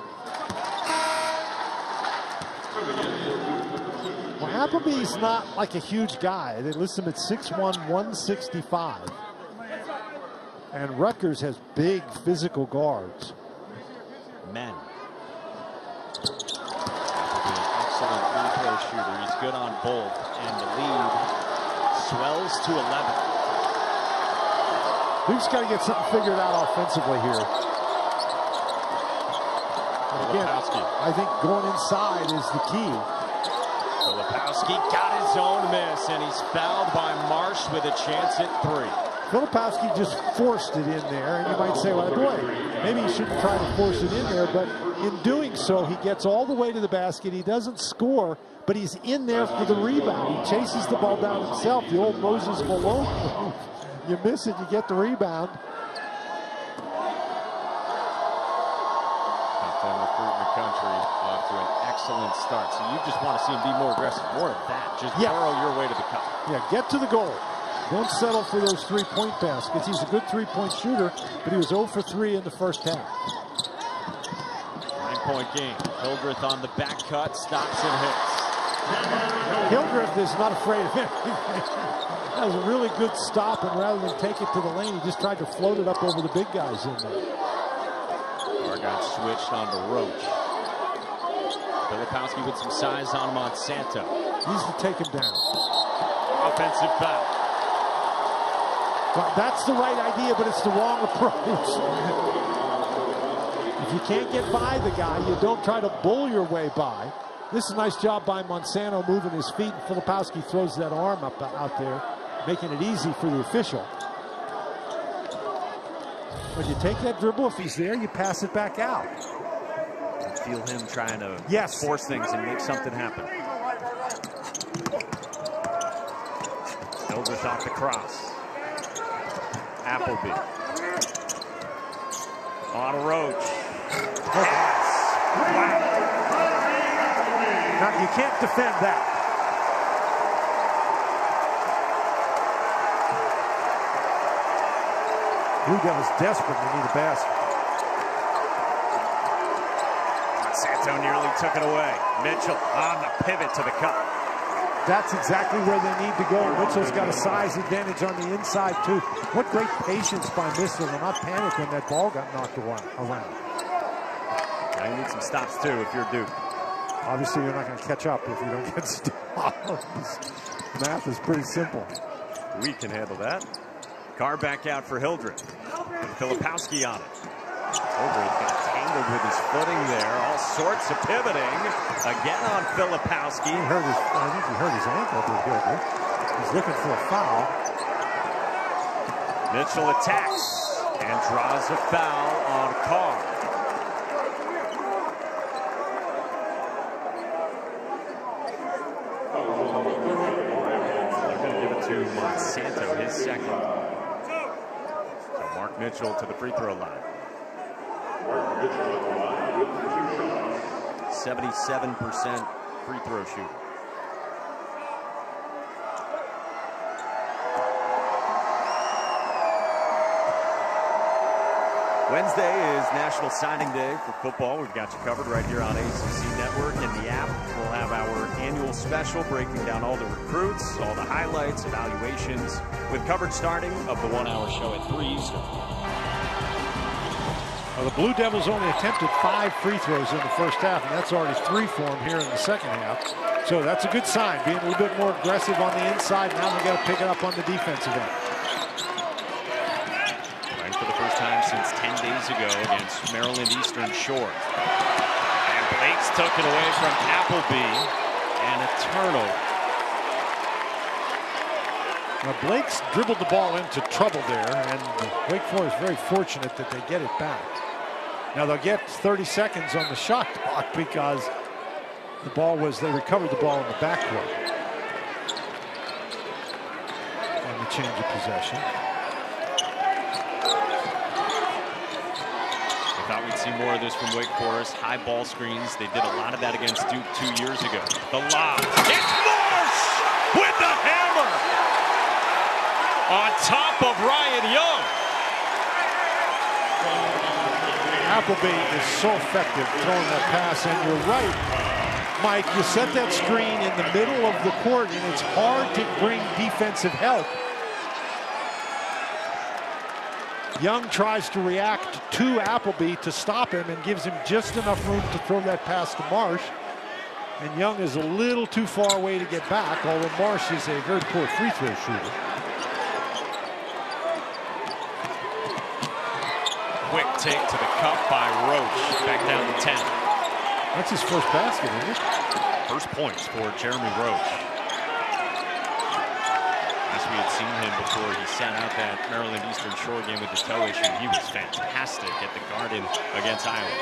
Well, Appleby's not like a huge guy. They list him at 6'1", 165. And Rutgers has big physical guards. Men. Appleby, an excellent free throw shooter. He's good on both. And the lead swells to 11. Duke's got to get something figured out offensively here. Again, I think going inside is the key. Filipowski got his own miss, and he's fouled by Marsh with a chance at 3. Filipowski just forced it in there, and you might say, well, boy, maybe he shouldn't try to force it in there, but in doing so, he gets all the way to the basket. He doesn't score, but he's in there for the rebound. He chases the ball down himself, the old Moses Malone move. You miss it, you get the rebound. Recruitment country off to an excellent start. So you just want to see him be more aggressive. More of that. Just burrow your way to the cup. Yeah, get to the goal. Don't settle for those 3-point baskets. He's a good 3-point shooter, but he was 0 for 3 in the first half. 9-point game. Hildreth on the back cut, stops and hits. Hildreth is not afraid of him. That was a really good stop, and rather than take it to the lane, he just tried to float it up over the big guys in there. Got switched onto Roach. Filipowski with some size on Monsanto. Needs to take him down. Offensive foul. Well, that's the right idea, but it's the wrong approach. If you can't get by the guy, you don't try to bull your way by. This is a nice job by Monsanto moving his feet, and Filipowski throws that arm out there, making it easy for the official. When you take that dribble, if he's there, you pass it back out. I feel him trying to force things and make something happen. Hildreth off the cross. Appleby. On Roach. Pass. Wow. Now, you can't defend that. Blue Devils desperate to need a basket. Santo nearly took it away. Mitchell on the pivot to the cup. That's exactly where they need to go. Mitchell's got a size advantage on the inside, too. What great patience by Mitchell to not panic when that ball got knocked around. Now you need some stops, too, if you're Duke. Obviously, you're not going to catch up if you don't get stops. Math is pretty simple. We can handle that. Carr back out for Hildreth. Filipowski on it. Hildreth got tangled with his footing there. All sorts of pivoting. Again on Filipowski. I think he hurt his ankle with Hildreth. He's looking for a foul. Mitchell attacks and draws a foul on Carr. They're going to give it to Monsanto, his second. Mark Mitchell to the free throw line. 77% free throw shooter. Wednesday is National Signing Day for football. We've got you covered right here on ACC Network and the app. We'll have our annual special breaking down all the recruits, all the highlights, evaluations, with coverage starting of the 1 hour show at 3 Eastern. Well, the Blue Devils only attempted 5 free throws in the first half, and that's already 3 for them here in the second half. So that's a good sign, being a little bit more aggressive on the inside. Now we got to pick it up on the defensive end. Right for the first time since 10 days ago against Maryland Eastern Shore. And Blakes took it away from Appleby, and a turnover. Now, Blake's dribbled the ball into trouble there, and Wake Forest is very fortunate that they get it back. Now, they'll get 30 seconds on the shot clock because they recovered the ball in the backcourt on the change of possession. I thought we'd see more of this from Wake Forest. High ball screens. They did a lot of that against Duke 2 years ago. The lob. It's Morse with the hammer on top of Ryan Young. Appleby is so effective throwing that pass, and you're right, Mike. You set that screen in the middle of the court, and it's hard to bring defensive help. Young tries to react to Appleby to stop him and gives him just enough room to throw that pass to Marsh. And Young is a little too far away to get back, although Marsh is a very poor free throw shooter. Quick take to the cup by Roach. Back down to 10. That's his first basket, isn't it? First points for Jeremy Roach. As we had seen him before he sat out that Maryland Eastern Shore game with the toe issue, he was fantastic at the Garden against Iowa.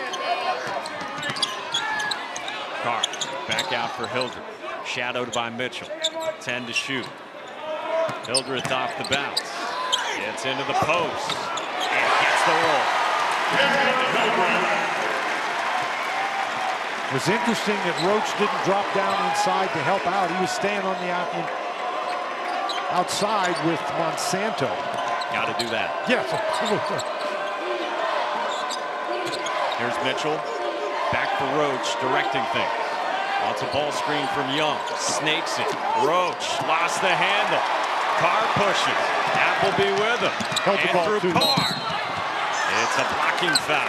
Carr back out for Hildreth. Shadowed by Mitchell. 10 to shoot. Hildreth off the bounce. Gets into the post. And gets the roll. It was interesting that Roach didn't drop down inside to help out. He was staying on the outside with Monsanto. Got to do that. Yes, absolutely. Here's Mitchell. Back for Roach, directing things. Wants a ball screen from Young. Snakes it. Roach lost the handle. Carr pushes. Appleby with him. Andrew Carr. It's a blocking foul.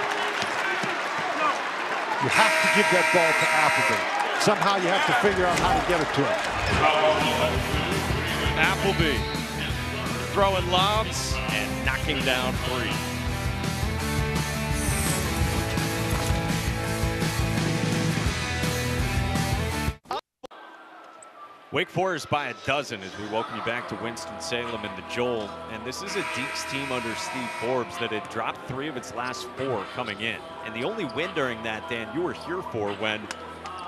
You have to give that ball to Appleby. Somehow you have to figure out how to get it to him. Appleby throwing lobs and knocking down 3. Wake Forest by a dozen as we welcome you back to Winston-Salem and the Joel. And this is a Deacs team under Steve Forbes that had dropped 3 of its last 4 coming in. And the only win during that, Dan, you were here for when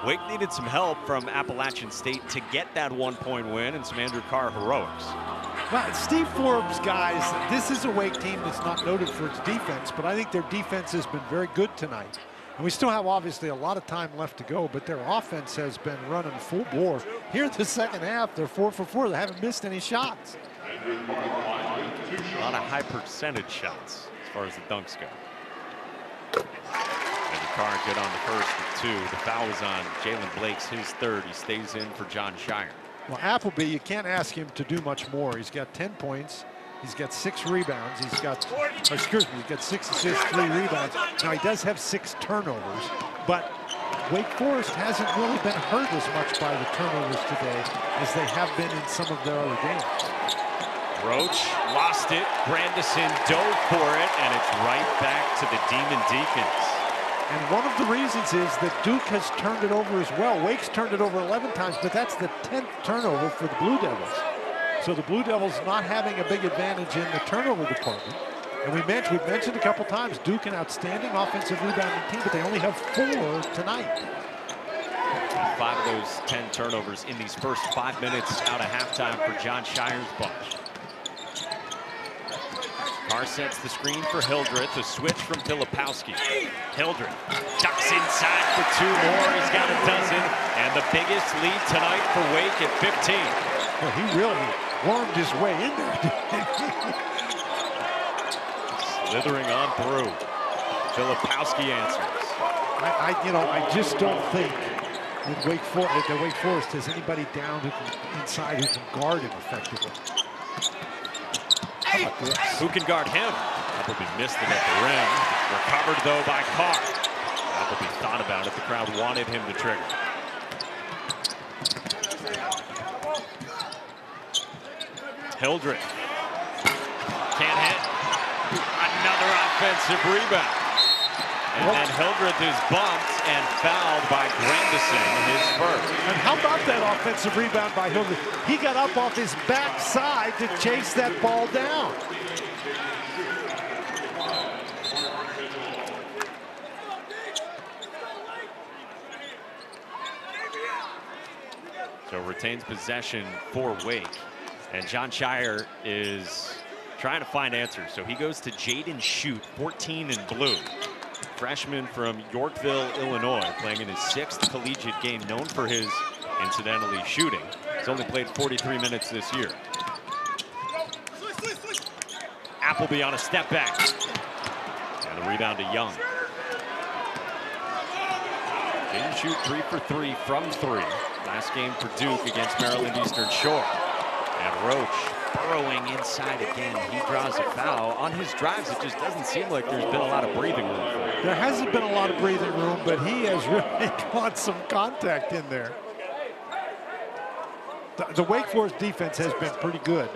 Wake needed some help from Appalachian State to get that 1-point win and some Andrew Carr heroics. Well, Steve Forbes, guys, this is a Wake team that's not noted for its defense, but I think their defense has been very good tonight. And we still have obviously a lot of time left to go, but their offense has been running full bore. Here in the second half, they're 4 for 4. They haven't missed any shots. A lot of high percentage shots as far as the dunks go. Andrew Carr good on the first with 2. The foul was on Jalen Blake's, his 3rd. He stays in for John Shire. Well, Appleby, you can't ask him to do much more. He's got 10 points. He's got 6 rebounds. He's got 6 assists, 3 rebounds. Now, he does have 6 turnovers, but Wake Forest hasn't really been hurt as much by the turnovers today as they have been in some of their other games. Roach lost it. Grandison dove for it, and it's right back to the Demon Deacons. And one of the reasons is that Duke has turned it over as well. Wake's turned it over 11 times, but that's the 10th turnover for the Blue Devils. So the Blue Devils not having a big advantage in the turnover department. And we've mentioned a couple times, Duke an outstanding offensive rebounding team, but they only have 4 tonight. 5 of those 10 turnovers in these first 5 minutes out of halftime for John Shire's bunch. Carr sets the screen for Hildreth, a switch from Filipowski. Hildreth ducks inside for 2 more. He's got a dozen, and the biggest lead tonight for Wake at 15. Well, he really wormed his way in there. Slithering on through. Filipowski answers. I just don't think that Wake Forest has anybody down inside who can guard him effectively. Who can guard him? Appleby missed it at the rim. Recovered, though, by Carr. Appleby thought about it. The crowd wanted him to trigger. Hildreth. Can't hit. Another offensive rebound. And then Hildreth is bumped and fouled by Grandison, his first. And how about that offensive rebound by Hildreth? He got up off his backside to chase that ball down. So retains possession for Wake. And John Shire is trying to find answers. So he goes to Jaden Shute, 14 in blue. Freshman from Yorkville, Illinois, playing in his 6th collegiate game, known for his, incidentally, shooting. He's only played 43 minutes this year. Appleby on a step back. And the rebound to Young. Jaden Shute 3 for 3 from 3. Last game for Duke against Maryland Eastern Shore. And Roach burrowing inside again. He draws a foul. On his drives, it just doesn't seem like there's been a lot of breathing room for him. There hasn't been a lot of breathing room, but he has really got some contact in there. The Wake Forest defense has been pretty good,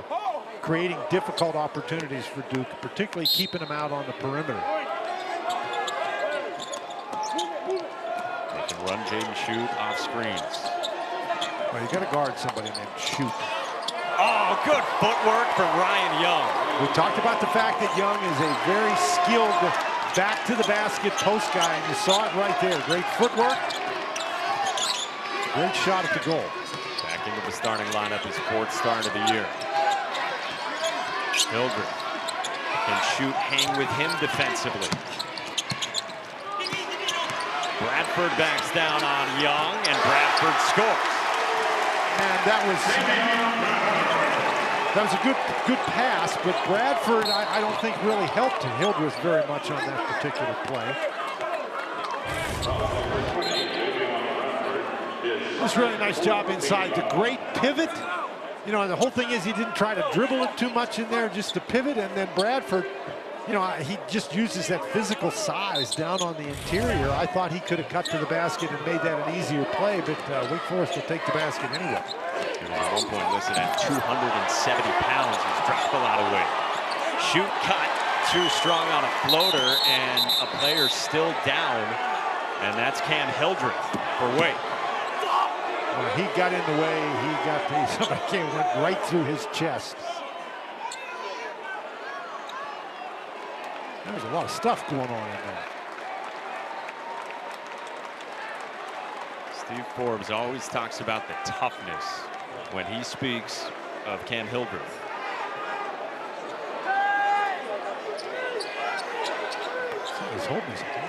creating difficult opportunities for Duke, particularly keeping them out on the perimeter. They can run Jaden Shute off screens. Well, you got to guard somebody named Shute. Oh, good footwork from Ryan Young. We talked about the fact that Young is a very skilled back to the basket post guy, and you saw it right there. Great footwork. Great shot at the goal. Back into the starting lineup, his 4th start of the year. Hildreth can Shute, hang with him defensively. Bradford backs down on Young, and Bradford scores. And that was a good pass, but Bradford, I don't think really helped Hildreth very much on that particular play. It was a really nice job inside. The great pivot. You know, and the whole thing is he didn't try to dribble it too much in there, just the pivot, and then Bradford, you know, he just uses that physical size down on the interior. I thought he could have cut to the basket and made that an easier play, but Wake Forest will take the basket anyway. He was at one point listed at 270 pounds. He's dropped a lot of weight. Shute cut, too strong on a floater, and a player still down, and that's Cam Hildreth for Wake. He got in the way. Somebody went right through his chest. There's a lot of stuff going on in there. Steve Forbes always talks about the toughness when he speaks of Cam Hildreth. He's holding his hand.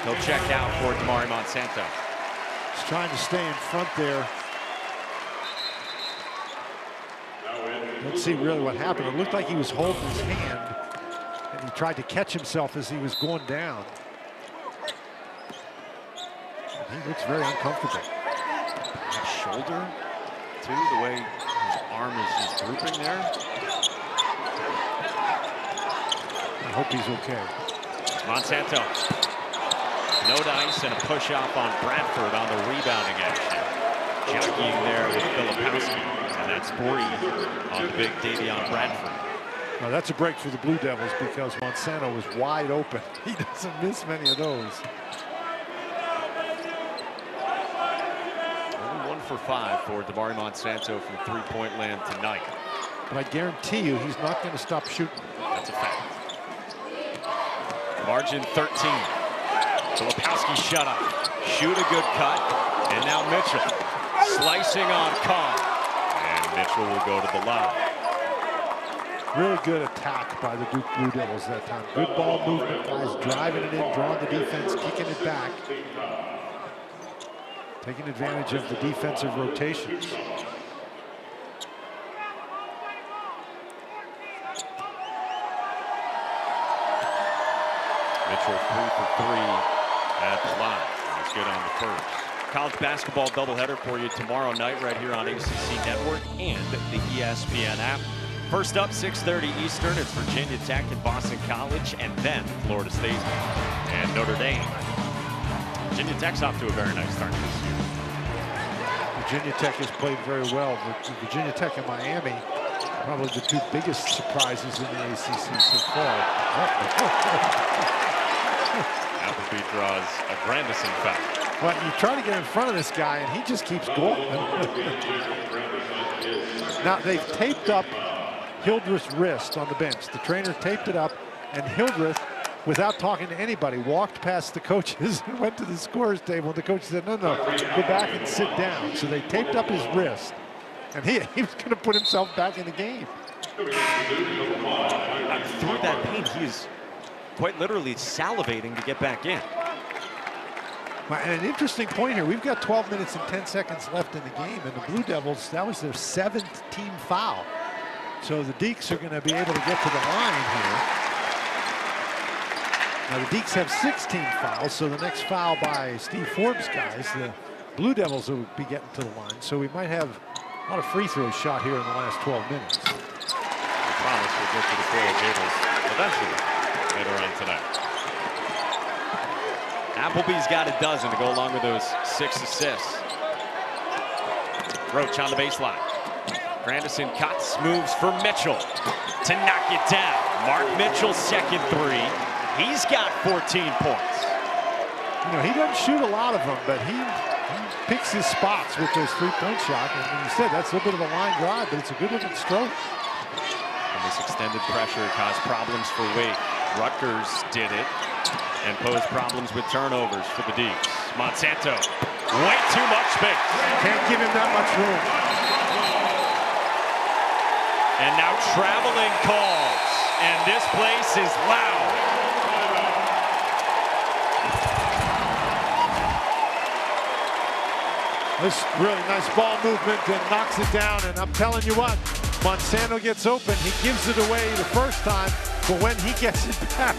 He'll check out for Damari Monsanto. He's trying to stay in front there. Let's see really what happened. It looked like he was holding his hand, and he tried to catch himself as he was going down. And he looks very uncomfortable. Shoulder, too, the way his arm is just drooping there. I hope he's okay. Monsanto. No dice and a push off on Bradford on the rebounding action. Jockeying there with Filipowski. And that's 40 on the big Davion Bradford. Now that's a break for the Blue Devils because Monsanto was wide open. He doesn't miss many of those. Only 1 for 5 for Damari Monsanto from three-point land tonight. But I guarantee you he's not going to stop shooting. That's a fact. Margin 13. Filipowski shut off. Shoot a good cut. And now Mitchell slicing on Kahn. And Mitchell will go to the line. Really good attack by the Duke Blue Devils that time. Good ball movement, guys driving it in, drawing the defense, kicking it back. Taking advantage of the defensive rotations. Mitchell 3 for 3 at the line. He's good on the first. College basketball doubleheader for you tomorrow night right here on ACC Network and the ESPN app. First up, 6:30 Eastern, it's Virginia Tech and Boston College, and then Florida State and Notre Dame. Virginia Tech's off to a very nice start this year. Virginia Tech has played very well. Virginia Tech and Miami, probably the two biggest surprises in the ACC so far. Appleby draws a Grandison foul. Well, you try to get in front of this guy, and he just keeps going. Now, they've taped up Hildreth's wrist on the bench. The trainer taped it up, and Hildreth, without talking to anybody, walked past the coaches and went to the scorer's table. And the coach said, no, go back and sit down. So they taped up his wrist, and he was going to put himself back in the game. Through that pain, he's quite literally salivating to get back in. And an interesting point here, we've got 12 minutes and 10 seconds left in the game, and the Blue Devils, that was their 7th team foul. So the Deacs are going to be able to get to the line here. Now the Deacs have 16 fouls, so the next foul by Steve Forbes' guys, the Blue Devils will be getting to the line. So we might have a lot of free throws shot here in the last 12 minutes. I promise we'll get to the Coral Gables eventually later on tonight. Appleby's got a dozen to go along with those 6 assists. Roach on the baseline. Grandison cuts, moves for Mitchell to knock it down. Mark Mitchell's second three. He's got 14 points. You know, he doesn't shoot a lot of them, but he picks his spots with those three-point shots. And you said that's a little bit of a line drive, but it's a good-looking stroke. And this extended pressure caused problems for Wake. Rutgers did it and posed problems with turnovers for the Deacs. Monsanto, way too much space. Can't give him that much room. And now traveling calls, and this place is loud. This really nice ball movement and knocks it down, and I'm telling you what, Monsanto gets open, he gives it away the first time, but when he gets it back,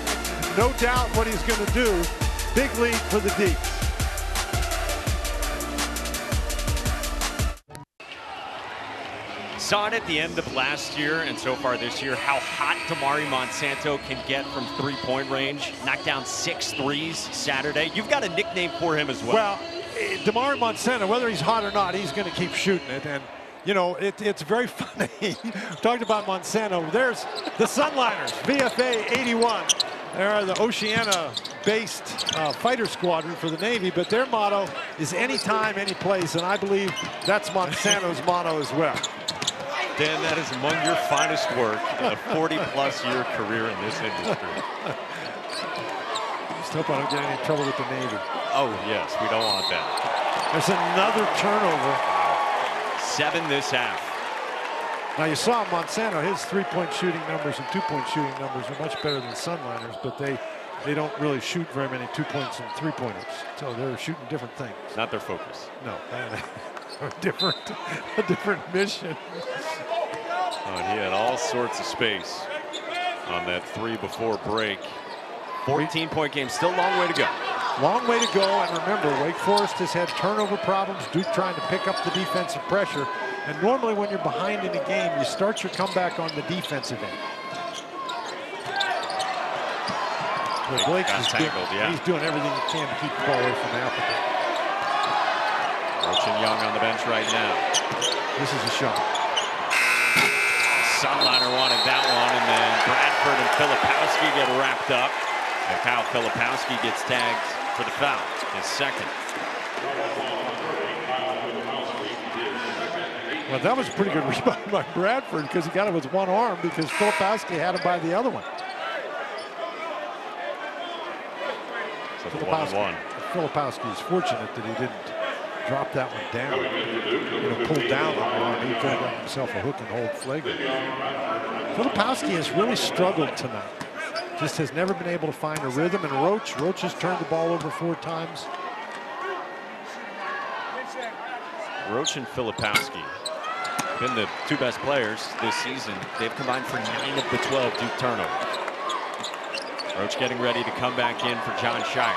no doubt what he's going to do. Big lead for the Deacs. Saw it at the end of last year and so far this year, how hot Damari Monsanto can get from three-point range. Knocked down 6 threes Saturday. You've got a nickname for him as well. Well, Damari Monsanto, whether he's hot or not, he's going to keep shooting it. And You know, it's very funny. Talked about Monsanto. There's the Sunliners, VFA 81. They're the Oceania-based fighter squadron for the Navy, but their motto is anytime, any place, and I believe that's Monsanto's motto as well. Dan, that is among your finest work in a 40-plus year career in this industry. Just hope I don't get any trouble with the Navy. Oh, yes, we don't want that. There's another turnover. 7 this half. Now you saw Monsanto, his three-point shooting numbers and two-point shooting numbers are much better than Sunliners, but they don't really shoot very many two-points and three-pointers. So they're shooting different things. Not their focus. No, a different mission. Oh, and he had all sorts of space on that 3 before break. 14-point game, still a long way to go. Long way to go, and remember, Wake Forest has had turnover problems, Duke trying to pick up the defensive pressure, and normally when you're behind in a game, you start your comeback on the defensive end. Well, Blake's he's doing everything he can to keep the ball away from Appleton. Roach and Young on the bench right now. This is a shot. Sunliner wanted that one, and then Bradford and Filipowski get wrapped up. And Kyle Filipowski gets tagged for the foul, his second. Well, that was a pretty good rebound by Bradford because he got it with one arm because Filipowski had him by the other one. So Filipowski is fortunate that he didn't drop that one down. You know, pull down on the arm. He could have got himself a hook and hold flagrant. Filipowski has really struggled tonight. Just has never been able to find a rhythm. And Roach has turned the ball over 4 times. Roach and Filipowski been the 2 best players this season. They've combined for 9 of the 12 Duke turnovers. Roach getting ready to come back in for John Shire.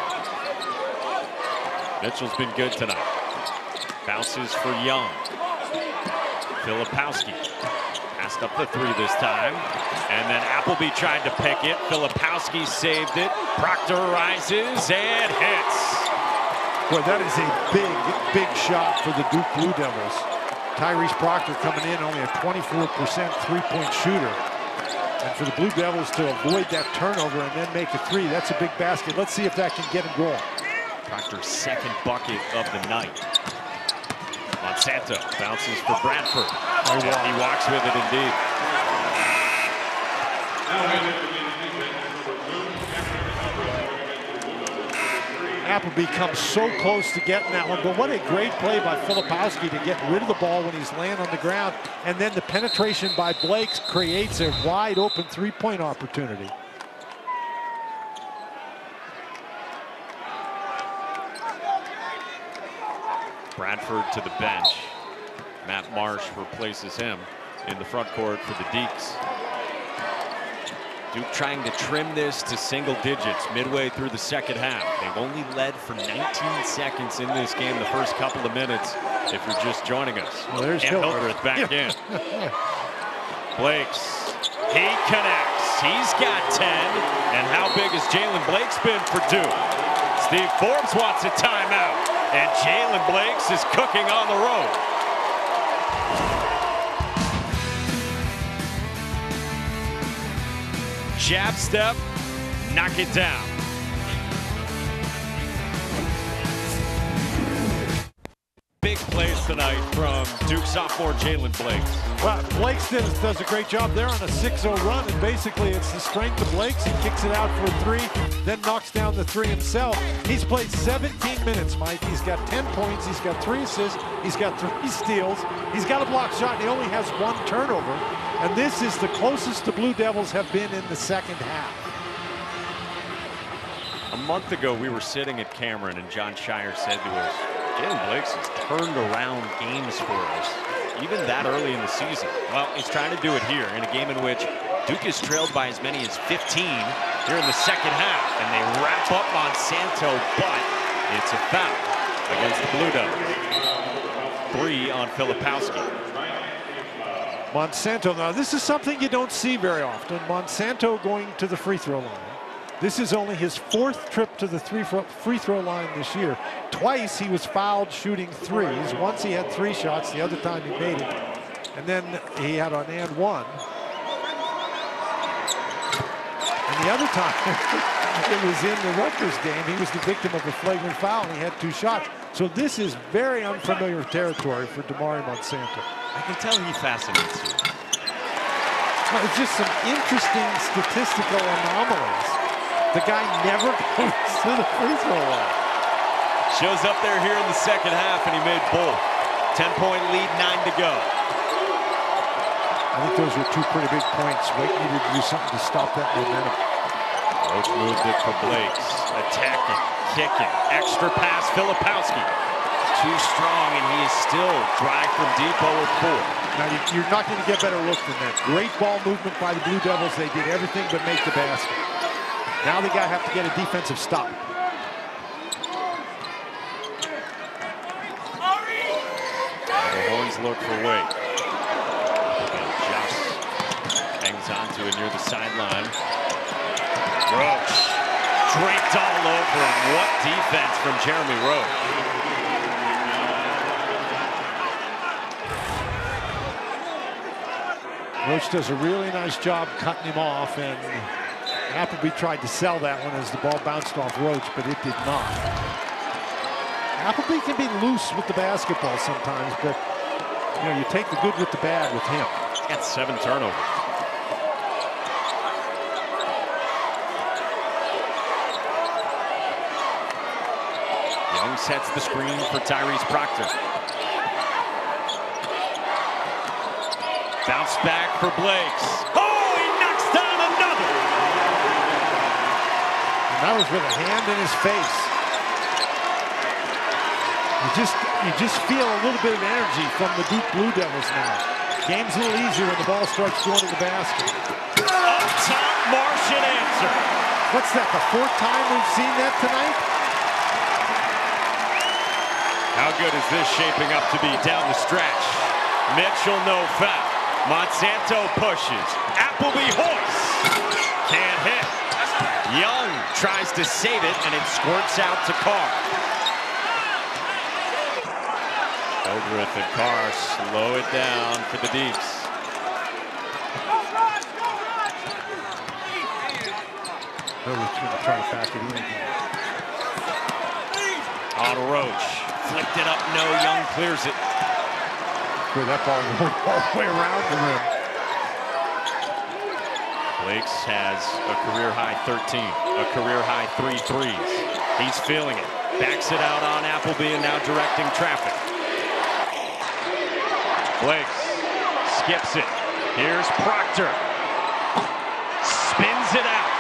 Mitchell's been good tonight. Bounces for Young. Filipowski passed up the 3 this time. And then Appleby tried to pick it. Filipowski saved it. Proctor rises and hits. Boy, that is a big shot for the Duke Blue Devils. Tyrese Proctor coming in only a 24% three-point shooter. And for the Blue Devils to avoid that turnover and then make a 3, that's a big basket. Let's see if that can get him going. Proctor's second bucket of the night. Monsanto bounces for Bradford. He walks with it indeed. Appleby comes so close to getting that one, but what a great play by Filipowski to get rid of the ball when he's laying on the ground, and then the penetration by Blake creates a wide open three-point opportunity. Bradford to the bench. Matt Marsh replaces him in the front court for the Deeks. Duke trying to trim this to single digits midway through the second half. They've only led for 19 seconds in this game the first couple of minutes, if you're just joining us. Well, there's Hildreth back in. Blakes, he connects. He's got 10. And how big has Jalen Blakes been for Duke? Steve Forbes wants a timeout. And Jalen Blakes is cooking on the road. Jab step, knock it down. Big plays tonight from Duke sophomore Jalen Blakes. Well, Blakes does a great job there on a 6-0 run, and basically it's the strength of Blakes. He kicks it out for a 3, then knocks down the 3 himself. He's played 17 minutes, Mike. He's got 10 points, he's got 3 assists, he's got 3 steals, he's got a block shot, and he only has 1 turnover. And this is the closest the Blue Devils have been in the second half. A month ago, we were sitting at Cameron, and John Shire said to us, Jalen Blakes has turned around games for us, even that early in the season. Well, he's trying to do it here in a game in which Duke is trailed by as many as 15 here in the second half, and they wrap up Monsanto, but it's a foul against the Blue Devils. 3 on Filipowski. Monsanto, now this is something you don't see very often. Monsanto going to the free throw line. This is only his 4th trip to the free throw line this year. Twice he was fouled shooting 3s. Once he had 3 shots, the other time he made it. And then he had an and one. And the other time, it was in the Rutgers game, he was the victim of a flagrant foul, and he had 2 shots. So this is very unfamiliar territory for Damari Monsanto. I can tell he fascinates you. Well, it's just some interesting statistical anomalies. The guy never goes to the free throw line. Shows up there here in the second half, and he made both. 10-point lead, 9 to go. I think those were 2 pretty big points. Wake needed to do something to stop that momentum. Roach moved it for Blakes. Attacking, kicking, extra pass, Filipowski. Too strong, and he is still dry from deep 0-4. Now, you're not going to get better look than that. Great ball movement by the Blue Devils. They did everything but make the basket. Now they got to have to get a defensive stop. The Horns look for Wake. Josh hangs on to it near the sideline. Roach draped all over him. What defense from Jeremy Roach. Roach does a really nice job cutting him off, and Appleby tried to sell that one as the ball bounced off Roach, but it did not. Appleby can be loose with the basketball sometimes, but you know, you take the good with the bad with him. He's got 7 turnovers. Young sets the screen for Tyrese Proctor. Bounce back for Blakes. Oh, he knocks down another. And that was with a hand in his face. You just feel a little bit of energy from the Duke Blue Devils now. Game's a little easier when the ball starts going to the basket. Up top, Martian answer. What's that, the 4th time we've seen that tonight? How good is this shaping up to be down the stretch? Mitchell, no foul. Monsanto pushes. Appleby hoists. Can't hit. Young tries to save it, and it squirts out to Carr. Hildreth and Carr slow it down for the Deeps. Hildreth's going to try to back it in again. On Roach. Flicked it up, no. Young clears it. Boy, that ball rolled all the way around the rim. Blakes has a career-high 13, a career-high 3 threes. He's feeling it. Backs it out on Appleby and now directing traffic. Blakes skips it. Here's Proctor. Spins it out.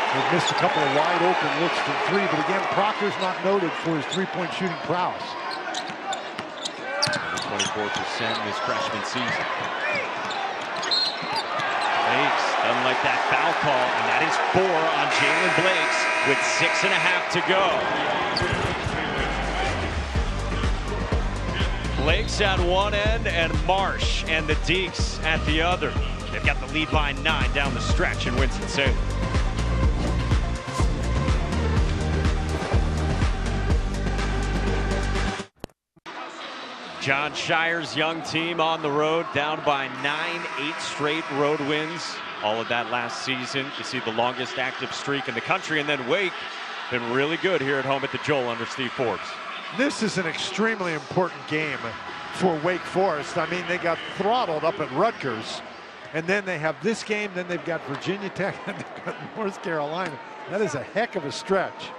They've missed a couple of wide open looks from 3, but again, Proctor's not noted for his 3-point shooting prowess. 24% in his freshman season. Blakes doesn't like that foul call, and that is 4 on Jalen Blakes with 6.5 to go. Blakes at one end and Marsh and the Deeks at the other. They've got the lead by 9 down the stretch in Winston-Salem. John Shire's young team on the road, down by 9, 8 straight road wins. All of that last season. You see the longest active streak in the country, and then Wake been really good here at home at the Joel under Steve Forbes. This is an extremely important game for Wake Forest. I mean, they got throttled up at Rutgers, and then they have this game, then they've got Virginia Tech, and they've got North Carolina. That is a heck of a stretch.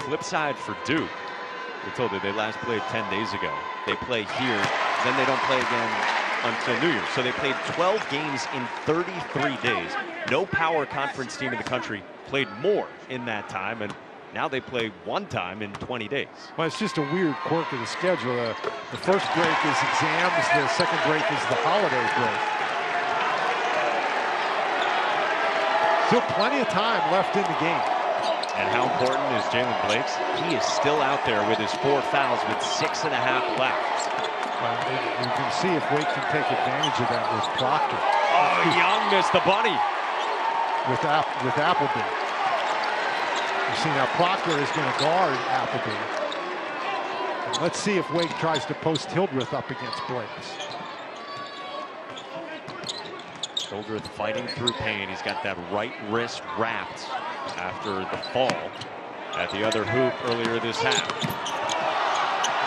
Flip side for Duke. We told you they last played 10 days ago. They play here, then they don't play again until New Year's. So they played 12 games in 33 days. No power conference team in the country played more in that time, and now they play 1 time in 20 days. Well, it's just a weird quirk of the schedule. The first break is exams, the second break is the holiday break. Still plenty of time left in the game. And how important is Jalen Blakes? He is still out there with his 4 fouls with 6.5 left. Well, you can see if Wake can take advantage of that with Proctor. Oh, Young missed the bunny. With Appleby. You see now Proctor is going to guard Appleby. Let's see if Wake tries to post Hildreth up against Blakes. Hildreth fighting through pain. He's got that right wrist wrapped after the fall at the other hoop earlier this half.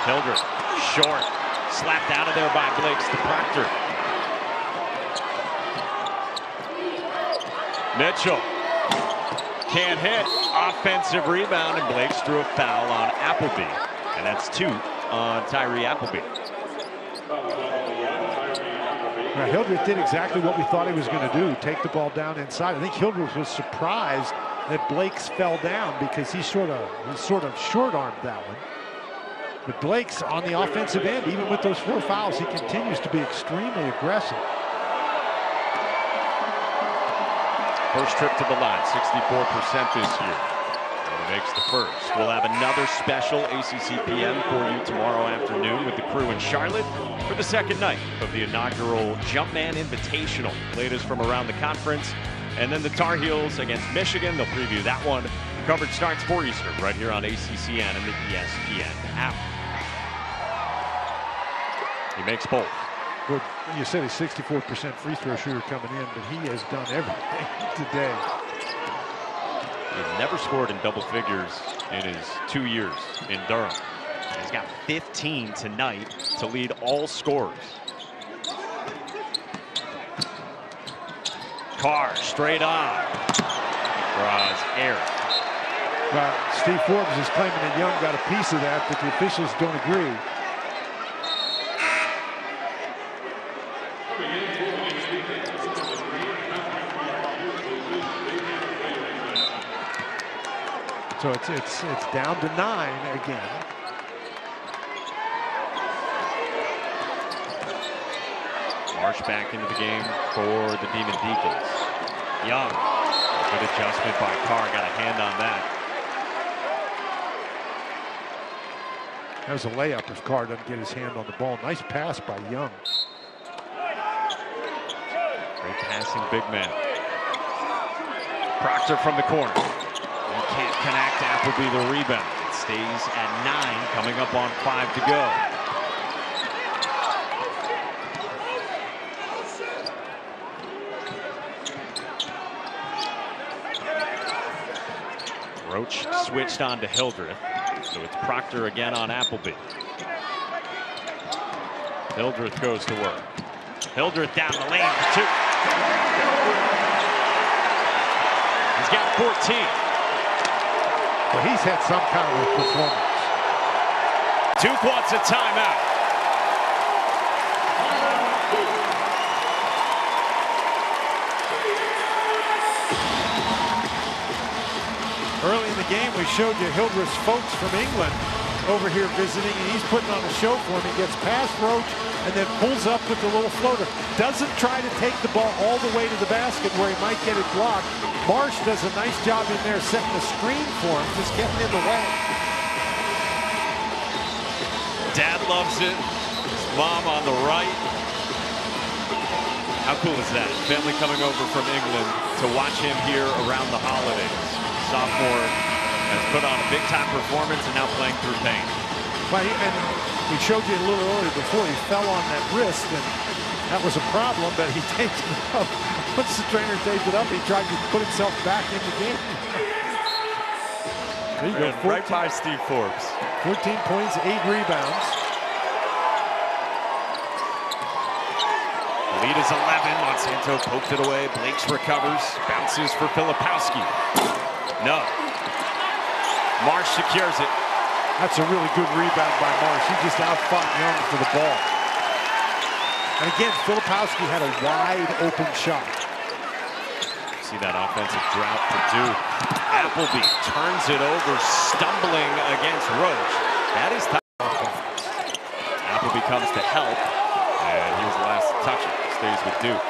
Hildreth, short, slapped out of there by Blakes to Proctor. Mitchell can't hit. Offensive rebound, and Blakes drew a foul on Appleby. And that's 2 on Tyree Appleby. Now, Hildreth did exactly what we thought he was going to do, take the ball down inside. I think Hildreth was surprised that Blakes fell down because he sort of short-armed that one. But Blakes on the offensive end, even with those 4 fouls, he continues to be extremely aggressive. First trip to the line, 64% this year. And he makes the first. We'll have another special ACC PM for you tomorrow afternoon with the crew in Charlotte for the second night of the inaugural Jumpman Invitational. Latest from around the conference. And then the Tar Heels against Michigan. They'll preview that one. Coverage starts 4 Eastern right here on ACCN and the ESPN app. He makes both. Well, you said he's 64% free throw shooter coming in, but he has done everything today. He's never scored in double figures in his 2 years in Durham. He's got 15 tonight to lead all scorers. Carr straight on. Draws air. Well, Steve Forbes is claiming that Young got a piece of that, but the officials don't agree. So it's down to 9 again. Marsh back into the game for the Demon Deacons. Young, a good adjustment by Carr, got a hand on that. That was a layup if Carr doesn't get his hand on the ball. Nice pass by Young. Great passing big man. Proctor from the corner. He can't connect. Appleby the rebound. It stays at 9, coming up on 5 to go. Roach switched on to Hildreth, so it's Proctor again on Appleby. Hildreth goes to work. Hildreth down the lane for 2. He's got 14. Well, he's had some kind of a performance. Duke wants a timeout. Early in the game, we showed you Hildreth's folks from England over here visiting, and he's putting on a show for him. He gets past Roach and then pulls up with the little floater. Doesn't try to take the ball all the way to the basket where he might get it blocked. Marsh does a nice job in there setting the screen for him, just getting in the way. Dad loves it. His mom on the right. How cool is that? Family coming over from England to watch him here around the holidays. Sophomore has put on a big-time performance and now playing through pain. Well, and we showed you a little earlier before he fell on that wrist, and that was a problem, but he taped it up. Once the trainer taped it up, he tried to put himself back in the game. There you go, 14, right by Steve Forbes. 14 points, 8 rebounds. The lead is 11. Monsanto poked it away. Blakes recovers. Bounces for Filipowski. No. Marsh secures it. That's a really good rebound by Marsh. He just out-fought Young for the ball. And again, Filipowski had a wide open shot. See that offensive drought for Duke. Appleby turns it over, stumbling against Roach. That is tough. Appleby comes to help, and he was the last to touch it. Stays with Duke.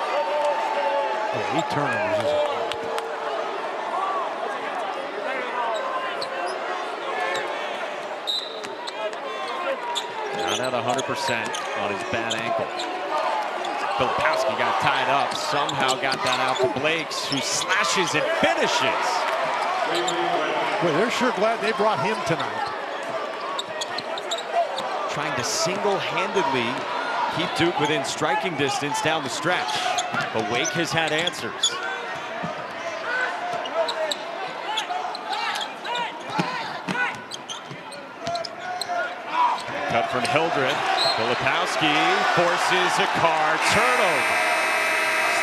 Yeah, 8 turnovers is a not at 100% on his bad ankle. Filipowski got tied up, somehow got that out to Blakes, who slashes and finishes. Well, they're sure glad they brought him tonight. trying to single-handedly keep Duke within striking distance down the stretch. But Wake has had answers. Cut from Hildreth. Filipowski forces a car turnover.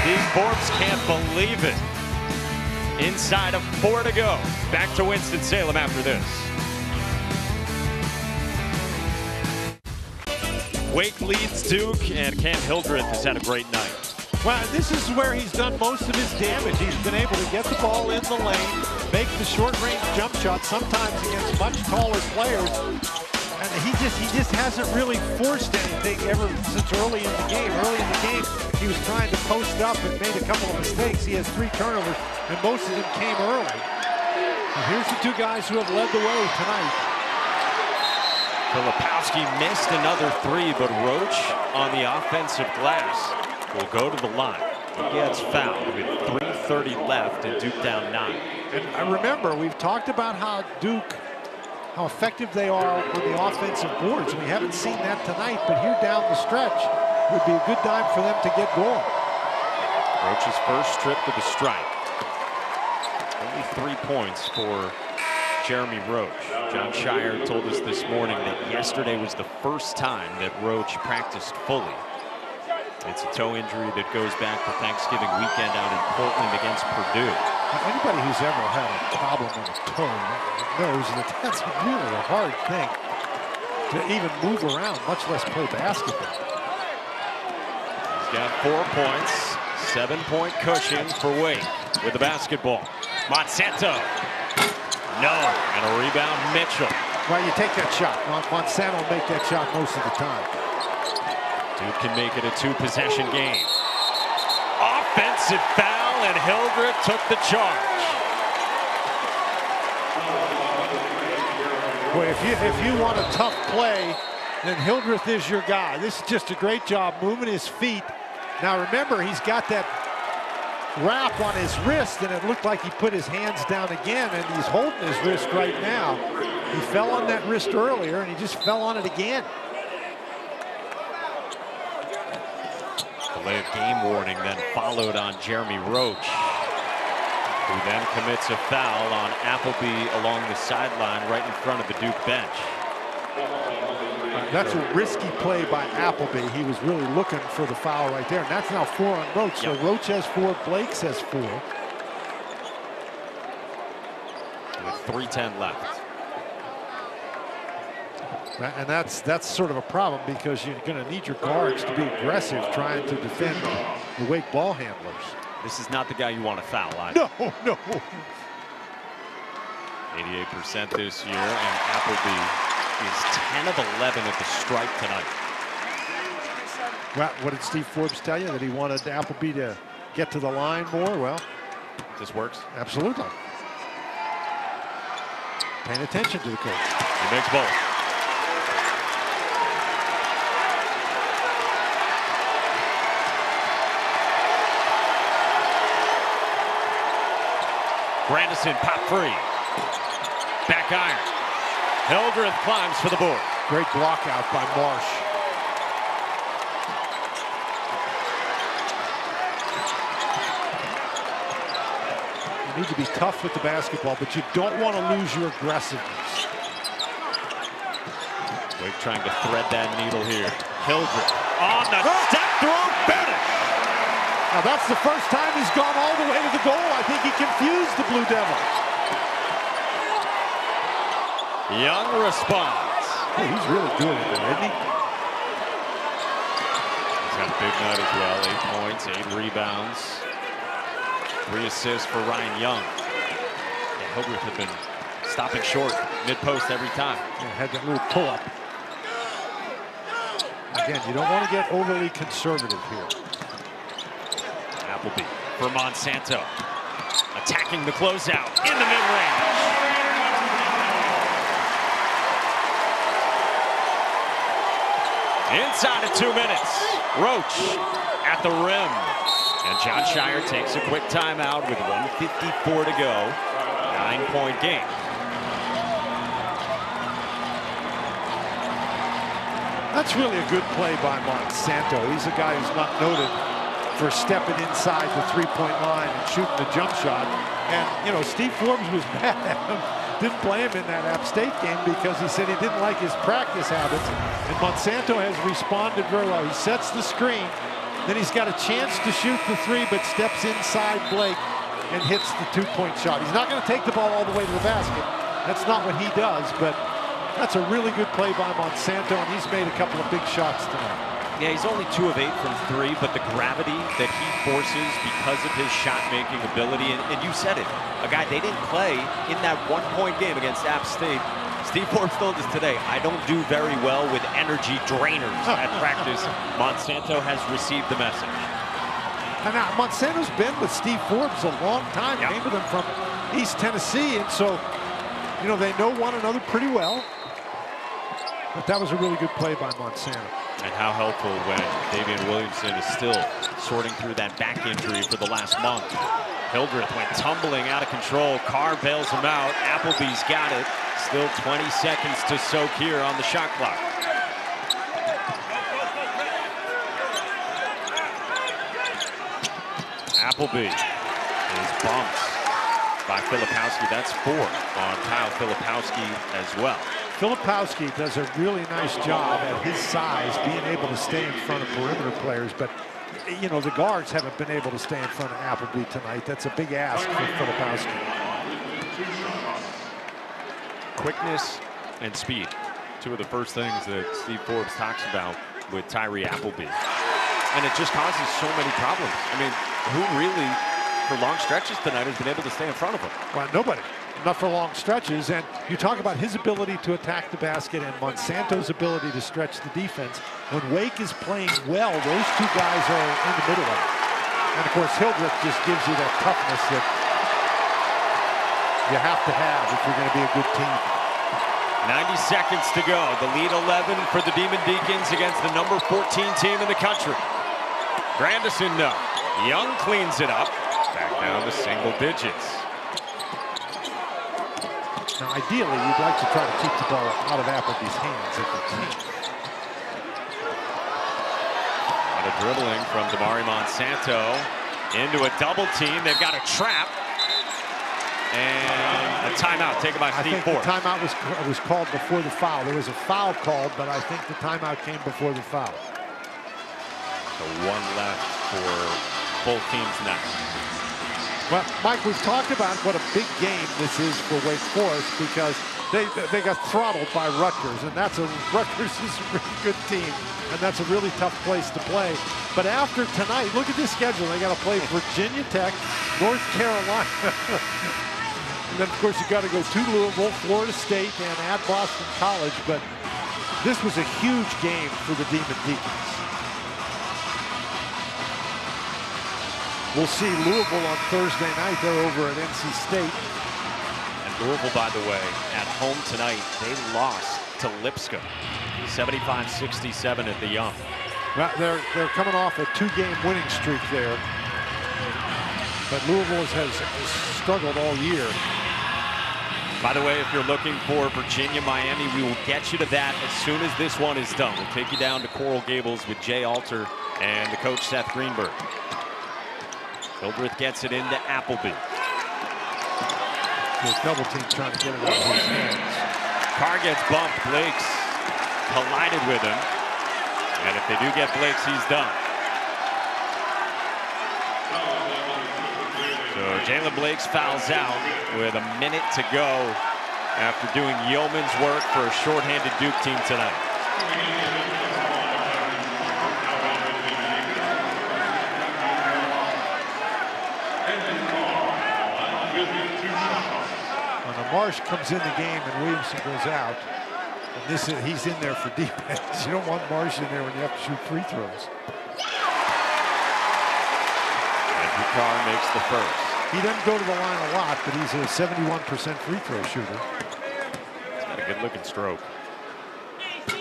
Steve Forbes can't believe it. Inside of 4 to go. Back to Winston-Salem after this. Wake leads Duke, and Cam Hildreth has had a great night. Well, this is where he's done most of his damage. He's been able to get the ball in the lane, make the short-range jump shot, sometimes against much taller players. And he just hasn't really forced anything ever since early in the game. Early in the game, he was trying to post up and made a couple of mistakes. He has 3 turnovers, and most of them came early. And here's the 2 guys who have led the way tonight. Filipowski missed another 3, but Roach on the offensive glass will go to the line. He gets fouled with 3:30 left and Duke down 9. And I remember, we've talked about how Duke, how effective they are on the offensive boards. We haven't seen that tonight, but here down the stretch would be a good time for them to get going. Roach's first trip to the stripe. Only 3 points for Jeremy Roach. John Shire told us this morning that yesterday was the first time that Roach practiced fully. It's a toe injury that goes back to Thanksgiving weekend out in Portland against Purdue. Anybody who's ever had a problem with a toe knows that that's really a hard thing to even move around, much less play basketball. He's got 4 points, 7-point cushion for Wake with the basketball. Monsanto. No, and a rebound, Mitchell. Well, you take that shot. Monsanto will make that shot most of the time. Duke can make it a 2-possession game. Offensive foul, and Hildreth took the charge. Boy, if you want a tough play, then Hildreth is your guy. This is just a great job moving his feet. Now remember, he's got that wrap on his wrist, and it looked like he put his hands down again, and he's holding his wrist right now. He fell on that wrist earlier, and he just fell on it again. Delay of game warning then followed on Jeremy Roach, who then commits a foul on Appleby along the sideline right in front of the Duke bench. That's a risky play by Appleby. He was really looking for the foul right there, and that's now 4 on Roach. So Roach has 4, Blakes has 4. With 3:10 left. And that's sort of a problem, because you're going to need your guards to be aggressive trying to defend the Wake ball handlers. This is not the guy you want to foul either. No. 88% this year, and Appleby is 10 of 11 at the stripe tonight. Well, what did Steve Forbes tell you? That he wanted Appleby to get to the line more? Well, this works. Absolutely. Paying attention to the coach. He makes both. Grandison pop free. Back iron. Hildreth climbs for the board. Great block out by Marsh. You need to be tough with the basketball, but you don't want to lose your aggressiveness. Wake trying to thread that needle here. Hildreth on the step through finish. Now that's the first time he's gone all the way to the goal. I think he confused the Blue Devils. Young responds. Oh, he's really good at it, isn't he? He's got a big night as well. 8 points, 8 rebounds, 3 assists for Ryan Young. And Hildreth had been stopping short mid-post every time. Yeah, had that little pull-up. Again, you don't want to get overly conservative here. Appleby for Monsanto. Attacking the closeout in the mid-range. Inside of 2 minutes. Roach at the rim. And John Shire takes a quick timeout with 1:54 to go. 9-point game. That's really a good play by Monsanto. He's a guy who's not noted for stepping inside the three-point line and shooting the jump shot. And, you know, Steve Forbes was mad at him. Didn't play him in that App State game because he said he didn't like his practice habits. And Monsanto has responded very well. He sets the screen. Then he's got a chance to shoot the three, but steps inside Blake and hits the two-point shot. He's not going to take the ball all the way to the basket. That's not what he does, but that's a really good play by Monsanto, and he's made a couple of big shots tonight. Yeah, he's only 2 of 8 from 3, but the gravity that he forces because of his shot-making ability, and you said it, a guy they didn't play in that one-point game against App State. Steve Forbes told us today, I don't do very well with energy drainers at practice. Monsanto has received the message. And now Monsanto's been with Steve Forbes a long time. Yep. Came with him from East Tennessee, and so, you know, they know one another pretty well. But that was a really good play by Monsanto. And how helpful when Davian Williamson is still sorting through that back injury for the last month. Hildreth went tumbling out of control. Carr bails him out. Appleby's got it. Still 20 seconds to soak here on the shot clock. Appleby is bumped by Filipowski. That's 4 on Kyle Filipowski as well. Filipowski does a really nice job at his size being able to stay in front of perimeter players, but you know, the guards haven't been able to stay in front of Appleby tonight. That's a big ask for Filipowski. Quickness and speed, 2 of the first things that Steve Forbes talks about with Tyree Appleby. And it just causes so many problems. I mean, who really, for long stretches tonight, has been able to stay in front of him? Well, nobody. Not for long stretches. And you talk about his ability to attack the basket and Monsanto's ability to stretch the defense. When Wake is playing well, those 2 guys are in the middle of it. And of course, Hildreth just gives you that toughness that you have to have if you're going to be a good team. 90 seconds to go. The lead 11 for the Demon Deacons against the number 14 team in the country. Grandison, no. Young cleans it up. Back down to single digits. Now, ideally, you'd like to try to keep the ball out of Appleby's hands if you can. A lot of dribbling from Damari Monsanto into a double team. They've got a trap. And a timeout taken by Steve Forbes. The timeout was called before the foul. There was a foul called, but I think the timeout came before the foul. So 1 left for both teams now. Well, Mike, we've talked about what a big game this is for Wake Forest because they got throttled by Rutgers, and Rutgers is a really good team, and that's a really tough place to play. But after tonight, look at this schedule. They got to play Virginia Tech, North Carolina, and then of course you got to go to Louisville, Florida State, and at Boston College. But this was a huge game for the Demon Deacons. We'll see Louisville on Thursday night. They're over at NC State. And Louisville, by the way, at home tonight, they lost to Lipscomb, 75-67 at the Yum. Well, they're coming off a 2-game winning streak there. But Louisville has struggled all year. By the way, if you're looking for Virginia, Miami, we will get you to that as soon as this one is done. We'll take you down to Coral Gables with Jay Alter and the coach Seth Greenberg. Hildreth gets it into Appleby. The double team trying to get it out of his hands. Carr gets bumped. Blakes collided with him. And if they do get Blakes, he's done. So Jalen Blakes fouls out with a minute to go after doing yeoman's work for a shorthanded Duke team tonight. Marsh comes in the game and Williamson goes out. And he's in there for defense. You don't want Marsh in there when you have to shoot free throws. Andrew Carr makes the first. He doesn't go to the line a lot, but he's a 71% free throw shooter. He's got a good looking stroke. 5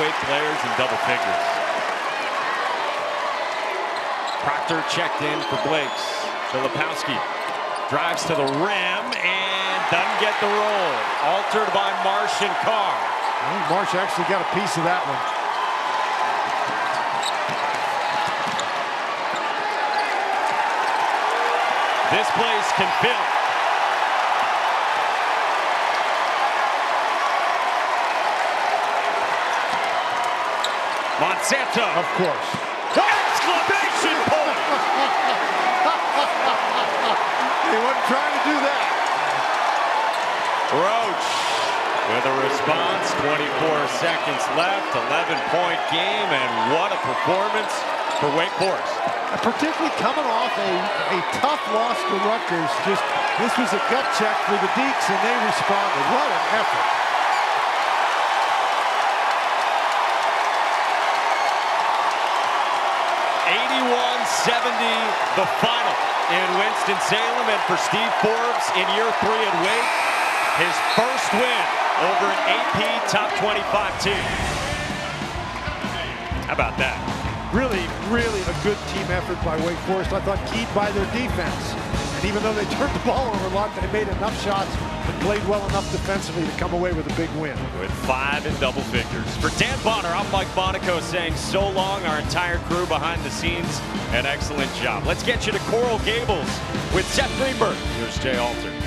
Wake players in double figures. Proctor checked in for Blakes. Filipowski drives to the rim and doesn't get the roll. Altered by Marsh and Carr. I think Marsh actually got a piece of that one. This place can fill. Monsanto. Of course. Exclamation point! He wasn't trying to do that. Roach with a response. 24 seconds left. 11-point game, and what a performance for Wake Forest. Particularly coming off a tough loss to Rutgers. This was a gut check for the Deacs, and they responded. What an effort. The final in Winston-Salem, and for Steve Forbes in year 3 at Wake, his first win over an AP top 25 team. How about that? Really, really a good team effort by Wake Forest. I thought keyed by their defense. And even though they turned the ball over a lot, they made enough shots and played well enough defensively to come away with a big win. With 5 in double figures. For Dan Bonner, I'm Mike Monaco saying so long. Our entire crew behind the scenes, an excellent job. Let's get you to Coral Gables with Seth Greenberg. Here's Jay Alter.